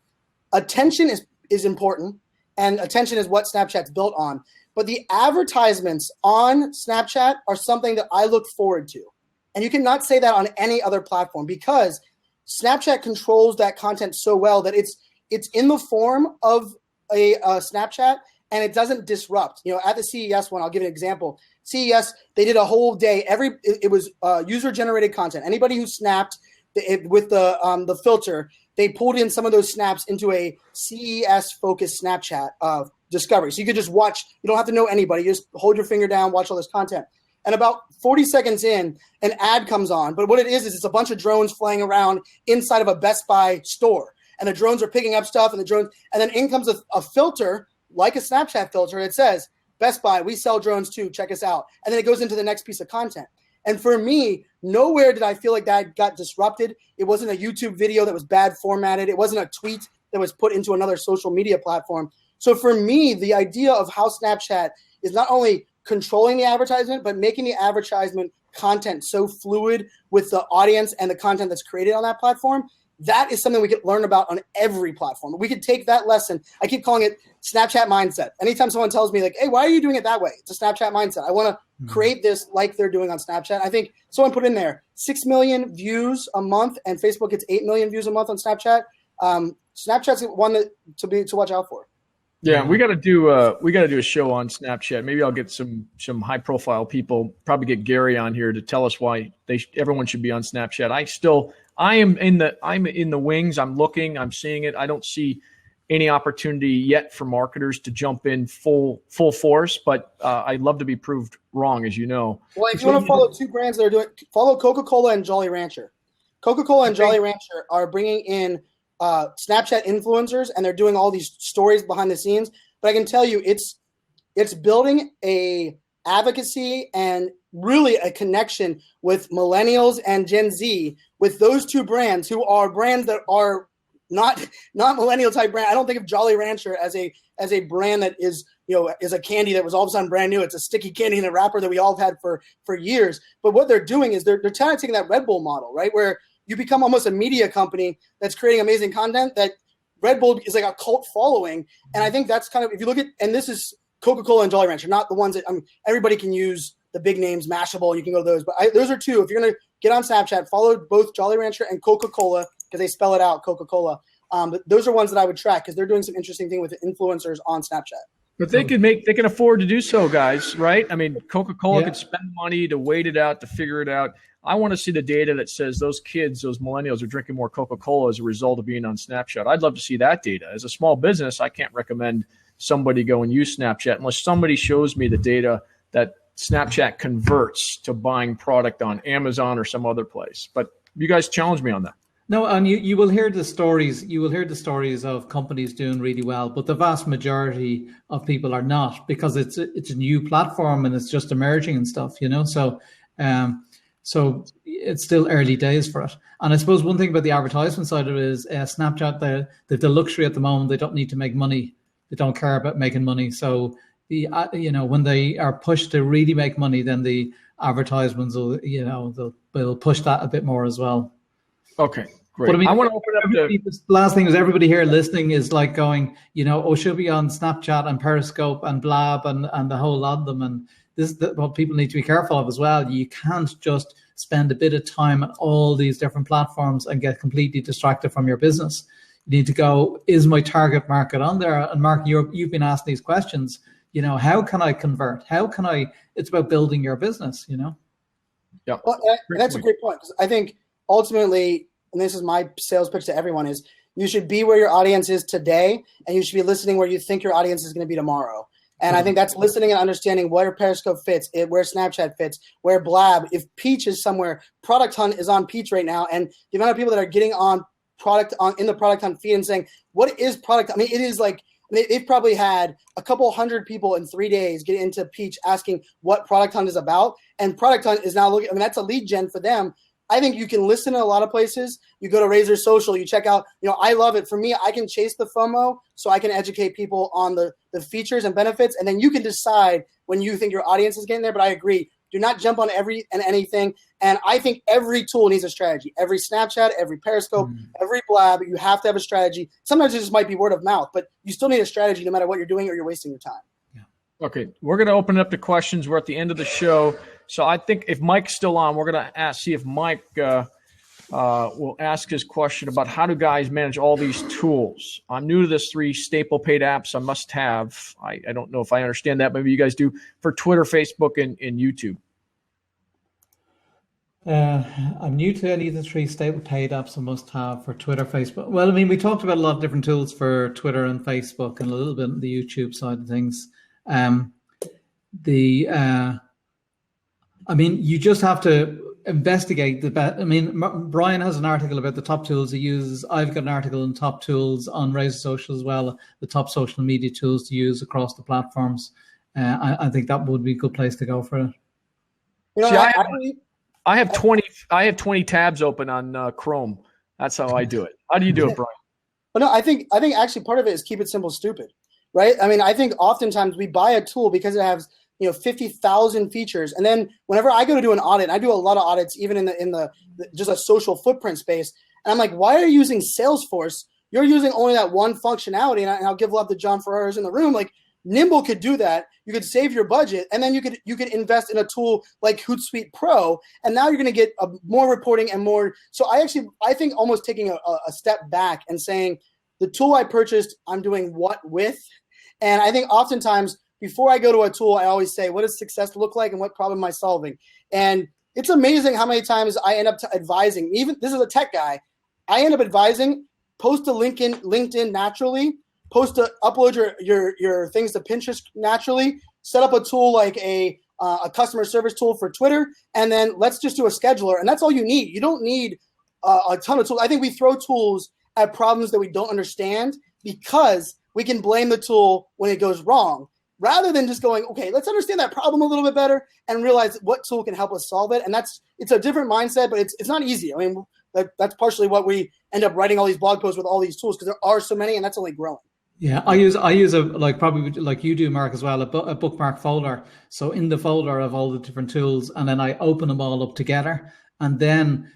attention is important, and attention is what Snapchat's built on. But the advertisements on Snapchat are something that I look forward to. And you cannot say that on any other platform, because Snapchat controls that content so well that it's in the form of a Snapchat, and it doesn't disrupt. At the CES one, I'll give you an example. CES, they did a whole day. It was user-generated content. Anybody who snapped with the filter, they pulled in some of those snaps into a CES-focused Snapchat discovery. So you could just watch. You don't have to know anybody. You just hold your finger down, watch all this content. And about 40 seconds in, an ad comes on. But what it is it's a bunch of drones flying around inside of a Best Buy store. And the drones are picking up stuff, and then in comes a filter, like a Snapchat filter. It says, Best Buy, we sell drones too. Check us out. And then it goes into the next piece of content. And for me, nowhere did I feel like that got disrupted. It wasn't a YouTube video that was bad formatted. It wasn't a tweet that was put into another social media platform. So for me, the idea of how Snapchat is not only controlling the advertisement, but making the advertisement content so fluid with the audience and the content that's created on that platform, that is something we could learn about on every platform. We could take that lesson. I keep calling it Snapchat mindset. Anytime someone tells me like, hey, why are you doing it that way? It's a Snapchat mindset. I want to create this like they're doing on Snapchat. I think someone put in there 6 million views a month, and Facebook gets 8 million views a month on Snapchat. Snapchat's one to watch out for. Yeah, we got to do a show on Snapchat. Maybe I'll get some high profile people. Probably get Gary on here to tell us why everyone should be on Snapchat. I'm in the wings. I'm looking. I'm seeing it. I don't see any opportunity yet for marketers to jump in full force. But I'd love to be proved wrong, as you know. Well, if you want to follow two brands that are doing, follow Coca-Cola and Jolly Rancher. Coca-Cola and Jolly Rancher are bringing in Snapchat influencers, and they're doing all these stories behind the scenes. But I can tell you, it's building a advocacy and really a connection with millennials and Gen Z with those two brands, who are brands that are not millennial type brand. I don't think of Jolly Rancher as a brand that is a candy that was all of a sudden brand new. It's a sticky candy in a wrapper that we all have had for years. But what they're doing is they're trying to take that Red Bull model, right, where you become almost a media company that's creating amazing content. That Red Bull is like a cult following. And I think that's kind of, if you look at, and this is Coca-Cola and Jolly Rancher, not the ones that, everybody can use the big names, Mashable, you can go to those. But those are two. If you're going to get on Snapchat, follow both Jolly Rancher and Coca-Cola, because they spell it out, Coca-Cola. But those are ones that I would track, because they're doing some interesting thing with the influencers on Snapchat. But they can afford to do so, guys, right? I mean, Coca-Cola could spend money to wait it out, to figure it out. I want to see the data that says those kids, those millennials, are drinking more Coca-Cola as a result of being on Snapchat. I'd love to see that data. As a small business, I can't recommend somebody go and use Snapchat unless somebody shows me the data that Snapchat converts to buying product on Amazon or some other place. But you guys challenge me on that. No, and you will hear the stories. You will hear the stories of companies doing really well, but the vast majority of people are not, because it's a new platform and it's just emerging and stuff, So it's still early days for it. And I suppose one thing about the advertisement side of it is Snapchat, the luxury at the moment, they don't need to make money. They don't care about making money. So when they are pushed to really make money, then the advertisements they'll push that a bit more as well. Okay, great. But I want to open up the last thing is, everybody here listening is like going, should be on Snapchat and Periscope and Blab and the whole lot of them. And this is what people need to be careful of as well. You can't just spend a bit of time on all these different platforms and get completely distracted from your business. You need to go, is my target market on there? And Mark, you've been asked these questions. How can I convert? It's about building your business, Yeah. Well, that's a great point, because I think ultimately, and this is my sales pitch to everyone, is you should be where your audience is today, and you should be listening where you think your audience is going to be tomorrow. And I think that's listening and understanding where Periscope fits, where Snapchat fits, where Blab, if Peach is somewhere, Product Hunt is on Peach right now. And the amount of people that are getting on in the Product Hunt feed and saying, what is Product? I mean, it is like, they've probably had a couple hundred people in 3 days get into Peach asking what Product Hunt is about. And Product Hunt is now looking, that's a lead gen for them. I think you can listen in a lot of places. You go to Razor Social, you check out, I love it. For me, I can chase the FOMO so I can educate people on the features and benefits. And then you can decide when you think your audience is getting there. But I agree. Do not jump on every and anything. And I think every tool needs a strategy. Every Snapchat, every Periscope, every Blab, you have to have a strategy. Sometimes it just might be word of mouth, but you still need a strategy no matter what you're doing, or you're wasting your time. Okay, we're going to open it up to questions. We're at the end of the show. So I think if Mike's still on, we're going to see if Mike will ask his question about how do guys manage all these tools. I'm new to this 3 staple paid apps I must have. I don't know if I understand that. Maybe you guys do, for Twitter, Facebook, and YouTube. I'm new to any of the 3 staple paid apps I must have for Twitter, Facebook. Well, we talked about a lot of different tools for Twitter and Facebook, and a little bit on the YouTube side of things. I mean, you just have to investigate the best. I mean, Brian has an article about the top tools he uses. I've got an article on top tools on Razor Social as well, the top social media tools to use across the platforms. I think that would be a good place to go for it. You know, See, I have 20 tabs open on Chrome. That's how I do it. How do you do it, Brian? But no, I think actually part of it is keep it simple, stupid, right? I mean, I think oftentimes we buy a tool because it has 50,000 features, and then whenever I go to do an audit, I do a lot of audits, even in the just a social footprint space, and I'm like, why are you using Salesforce? You're using only that one functionality, and I'll give love to John Ferrara's in the room. Like Nimble could do that. You could save your budget, and then you could invest in a tool like HootSuite Pro, and now you're going to get more reporting and more. So I think almost taking a step back and saying the tool I purchased, I'm doing what with, and I think oftentimes before I go to a tool, I always say, what does success look like and what problem am I solving? And it's amazing how many times I end up advising. Even this is a tech guy, I end up advising. Post to LinkedIn naturally. Upload your things to Pinterest naturally. Set up a tool like a customer service tool for Twitter, and then let's just do a scheduler, and that's all you need. You don't need a ton of tools. I think we throw tools at problems that we don't understand because we can blame the tool when it goes wrong, rather than just going, okay, let's understand that problem a little bit better and realize what tool can help us solve it. And it's a different mindset, but it's not easy. I mean, that's partially what we end up writing all these blog posts with all these tools, because there are so many, and that's only growing. Yeah, I use probably like you do, Mark, as well, a bookmark folder. So in the folder of all the different tools, and then I open them all up together. And then,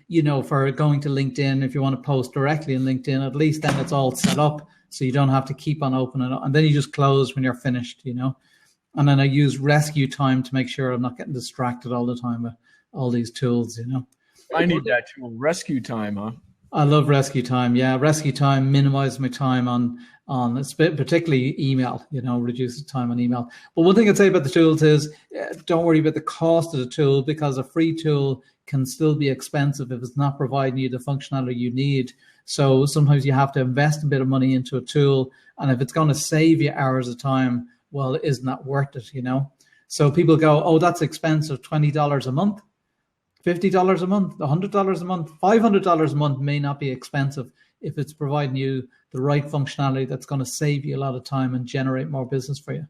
for going to LinkedIn, if you want to post directly in LinkedIn, at least then it's all set up. So you don't have to keep on opening it. And then you just close when you're finished, And then I use rescue time to make sure I'm not getting distracted all the time with all these tools, I need that tool. Rescue time, huh? I love rescue time. Yeah, rescue time minimizes my time on particularly email, reduces time on email. But one thing I'd say about the tools is don't worry about the cost of the tool, because a free tool can still be expensive if it's not providing you the functionality you need. So sometimes you have to invest a bit of money into a tool, and if it's going to save you hours of time, well, isn't that worth it, So people go, oh, that's expensive, $20 a month, $50 a month, $100 a month, $500 a month may not be expensive if it's providing you the right functionality that's going to save you a lot of time and generate more business for you.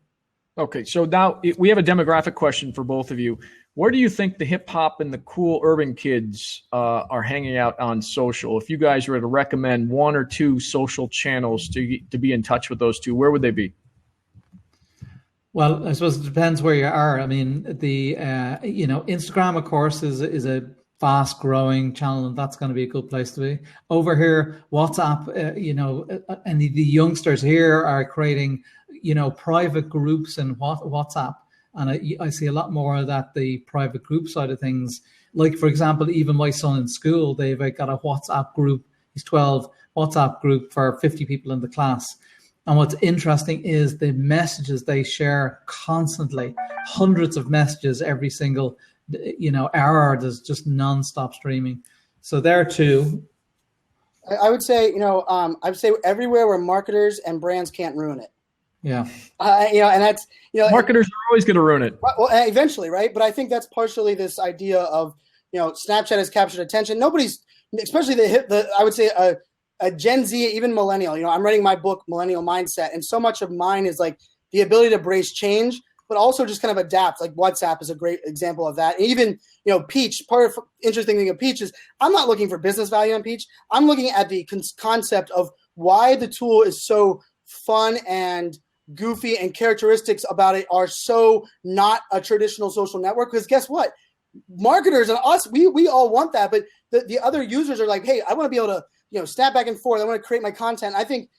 Okay, so now we have a demographic question for both of you. Where do you think the hip hop and the cool urban kids are hanging out on social? If you guys were to recommend one or two social channels to be in touch with those two, where would they be? Well, I suppose it depends where you are. I mean, the Instagram, of course, is a fast growing channel, and that's going to be a good place to be. Over here, WhatsApp, and the youngsters here are creating, private groups in WhatsApp. And I see a lot more of that, the private group side of things. Like, for example, even my son in school, they've got a WhatsApp group. He's 12, WhatsApp group for 50 people in the class. And what's interesting is the messages they share constantly, hundreds of messages every single hour. There's just nonstop streaming. So there too. I would say, everywhere where marketers and brands can't ruin it. Yeah. And that's, marketers are always going to ruin it. Well, eventually, right? But I think that's partially this idea of, Snapchat has captured attention. Nobody's, especially I would say a Gen Z, even millennial. I'm writing my book, Millennial Mindset, and so much of mine is like the ability to brace change, but also just kind of adapt. Like WhatsApp is a great example of that. And even, Peach, part of interesting thing of Peach is I'm not looking for business value on Peach. I'm looking at the concept of why the tool is so fun and goofy, and characteristics about it are so not a traditional social network. Because guess what? Marketers and us, we all want that, but the other users are like, hey, I want to be able to, snap back and forth. I want to create my content. I think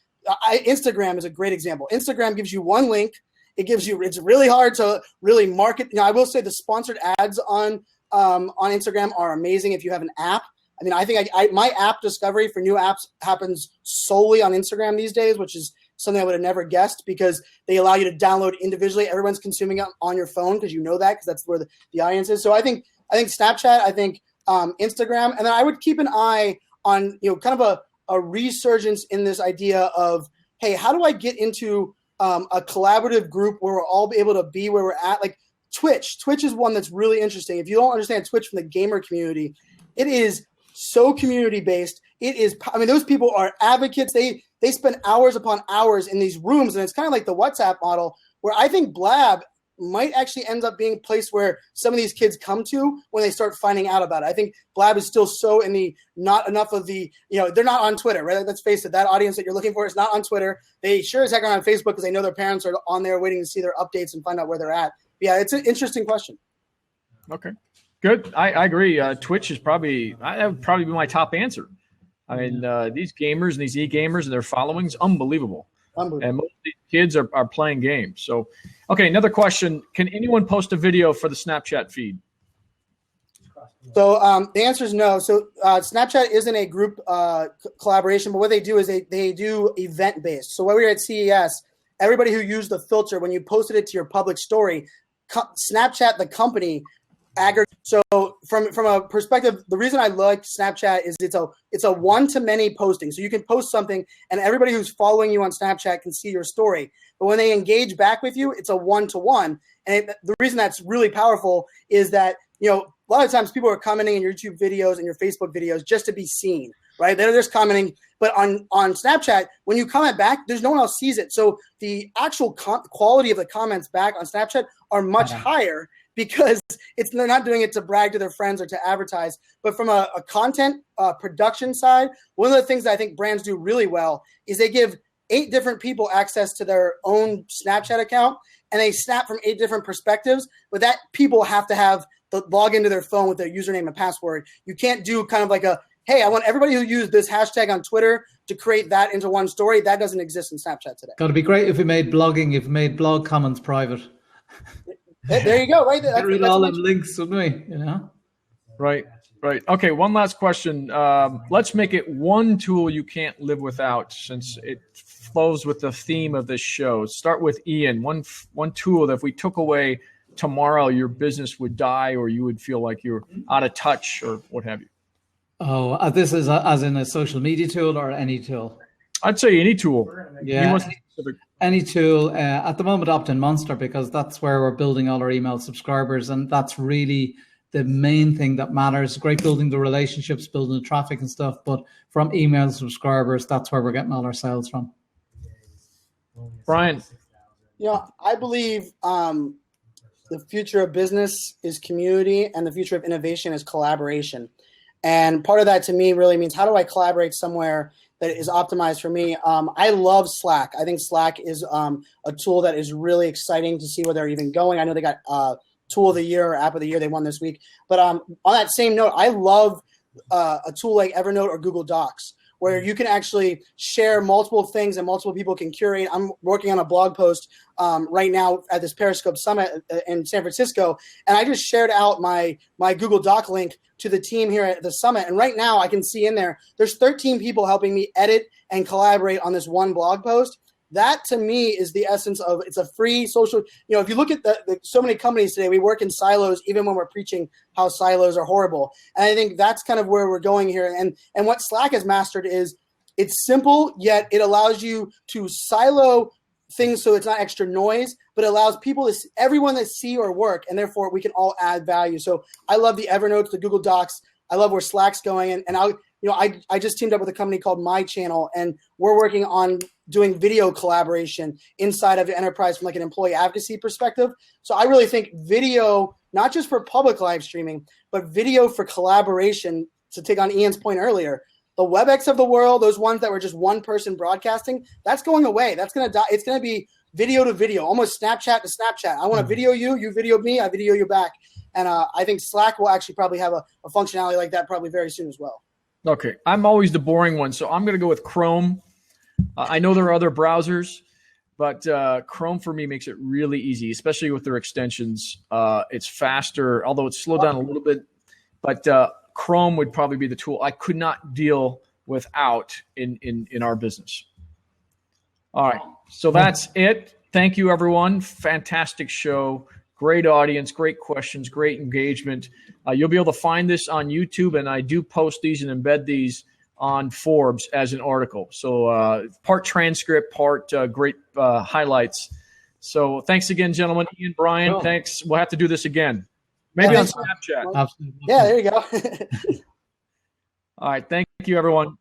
Instagram is a great example. Instagram gives you one link. It's really hard to really market. I will say the sponsored ads on Instagram are amazing if you have an app. I mean, I think my app discovery for new apps happens solely on Instagram these days, which is something I would have never guessed, because they allow you to download individually. Everyone's consuming it on your phone because because that's where the audience is. So I think Snapchat, I think Instagram, and then I would keep an eye on, kind of a resurgence in this idea of, hey, how do I get into a collaborative group where we're all able to be where we're at? Like Twitch is one that's really interesting. If you don't understand Twitch from the gamer community, it is so community based. It is, I mean, those people are advocates. They spend hours upon hours in these rooms, and it's kind of like the WhatsApp model, where I think Blab might actually end up being a place where some of these kids come to when they start finding out about it. I think Blab is still so in the not enough of the, they're not on Twitter, right? Let's face it, that audience that you're looking for is not on Twitter. They sure as heck are on Facebook because they know their parents are on there waiting to see their updates and find out where they're at. Yeah, it's an interesting question. Okay, good. I agree. Twitch is that would probably be my top answer. I mean, these gamers and these e-gamers and their followings, unbelievable. And most of these kids are playing games. So, okay, another question. Can anyone post a video for the Snapchat feed? So the answer is no. So Snapchat isn't a group collaboration, but what they do is they do event-based. So when we were at CES, everybody who used the filter, when you posted it to your public story, Snapchat, the company, aggregate. So from a perspective, the reason I like Snapchat is it's a one-to-many posting. So you can post something, and everybody who's following you on Snapchat can see your story. But when they engage back with you, it's a one-to-one. And the reason that's really powerful is that, a lot of times people are commenting in your YouTube videos and your Facebook videos just to be seen, right? They're just commenting. But on Snapchat, when you comment back, there's no one else sees it. So the actual quality of the comments back on Snapchat are much higher because they're not doing it to brag to their friends or to advertise. But from a content production side, one of the things that I think brands do really well is they give 8 different people access to their own Snapchat account, and they snap from 8 different perspectives. But that people have to have the log into their phone with their username and password. You can't do kind of like hey, I want everybody who used this hashtag on Twitter to create that into one story. That doesn't exist in Snapchat today. Got to be great if we made blog comments private. There you go, right? Get rid of all them links, wouldn't we? Right. Okay, one last question. Let's make it one tool you can't live without, since it flows with the theme of this show. Start with Ian. One tool that if we took away tomorrow, your business would die, or you would feel like you're out of touch, or what have you. Oh, this is as in a social media tool or any tool? I'd say any tool. Yeah, any tool. At the moment, opt-in Monster, because that's where we're building all our email subscribers, and that's really the main thing that matters. Great building the relationships, building the traffic and stuff, but from email subscribers, that's where we're getting all our sales from. Brian? I believe the future of business is community, and the future of innovation is collaboration. And part of that to me really means, how do I collaborate somewhere that is optimized for me? I love Slack. I think Slack is a tool that is really exciting to see where they're even going. I know they got Tool of the Year or App of the Year they won this week. But on that same note, I love a tool like Evernote or Google Docs, where you can actually share multiple things and multiple people can curate. I'm working on a blog post right now at this Periscope Summit in San Francisco, and I just shared out my Google Doc link to the team here at the summit. And right now I can see in there's 13 people helping me edit and collaborate on this one blog post. That to me is the essence of, it's a free social, if you look at so many companies today, we work in silos, even when we're preaching how silos are horrible. And I think that's kind of where we're going here. And what Slack has mastered is it's simple, yet it allows you to silo things so it's not extra noise, but it allows everyone to see or work, and therefore we can all add value. So I love the Evernote, the Google Docs. I love where Slack's going. And I just teamed up with a company called My Channel, and we're working on doing video collaboration inside of the enterprise from like an employee advocacy perspective. So I really think video, not just for public live streaming, but video for collaboration, to take on Ian's point earlier. The WebEx of the world, those ones that were just one person broadcasting, that's going away. That's going to die. It's going to be video to video, almost Snapchat to Snapchat. I want to video you, you video me, I video you back. And I think Slack will actually probably have a functionality like that probably very soon as well. Okay, I'm always the boring one, so I'm going to go with Chrome. I know there are other browsers, but Chrome for me makes it really easy, especially with their extensions. It's faster, although it's slowed down a little bit. But Chrome would probably be the tool I could not deal without in our business. All right, so that's it. Thank you, everyone. Fantastic show. Great audience, great questions, great engagement. You'll be able to find this on YouTube, and I do post these and embed these on Forbes as an article. So part transcript, part great highlights. So thanks again, gentlemen. Ian, Brian, Cool. thanks. We'll have to do this again. Maybe on Snapchat. Absolutely. Yeah, there you go. All right. Thank you, everyone.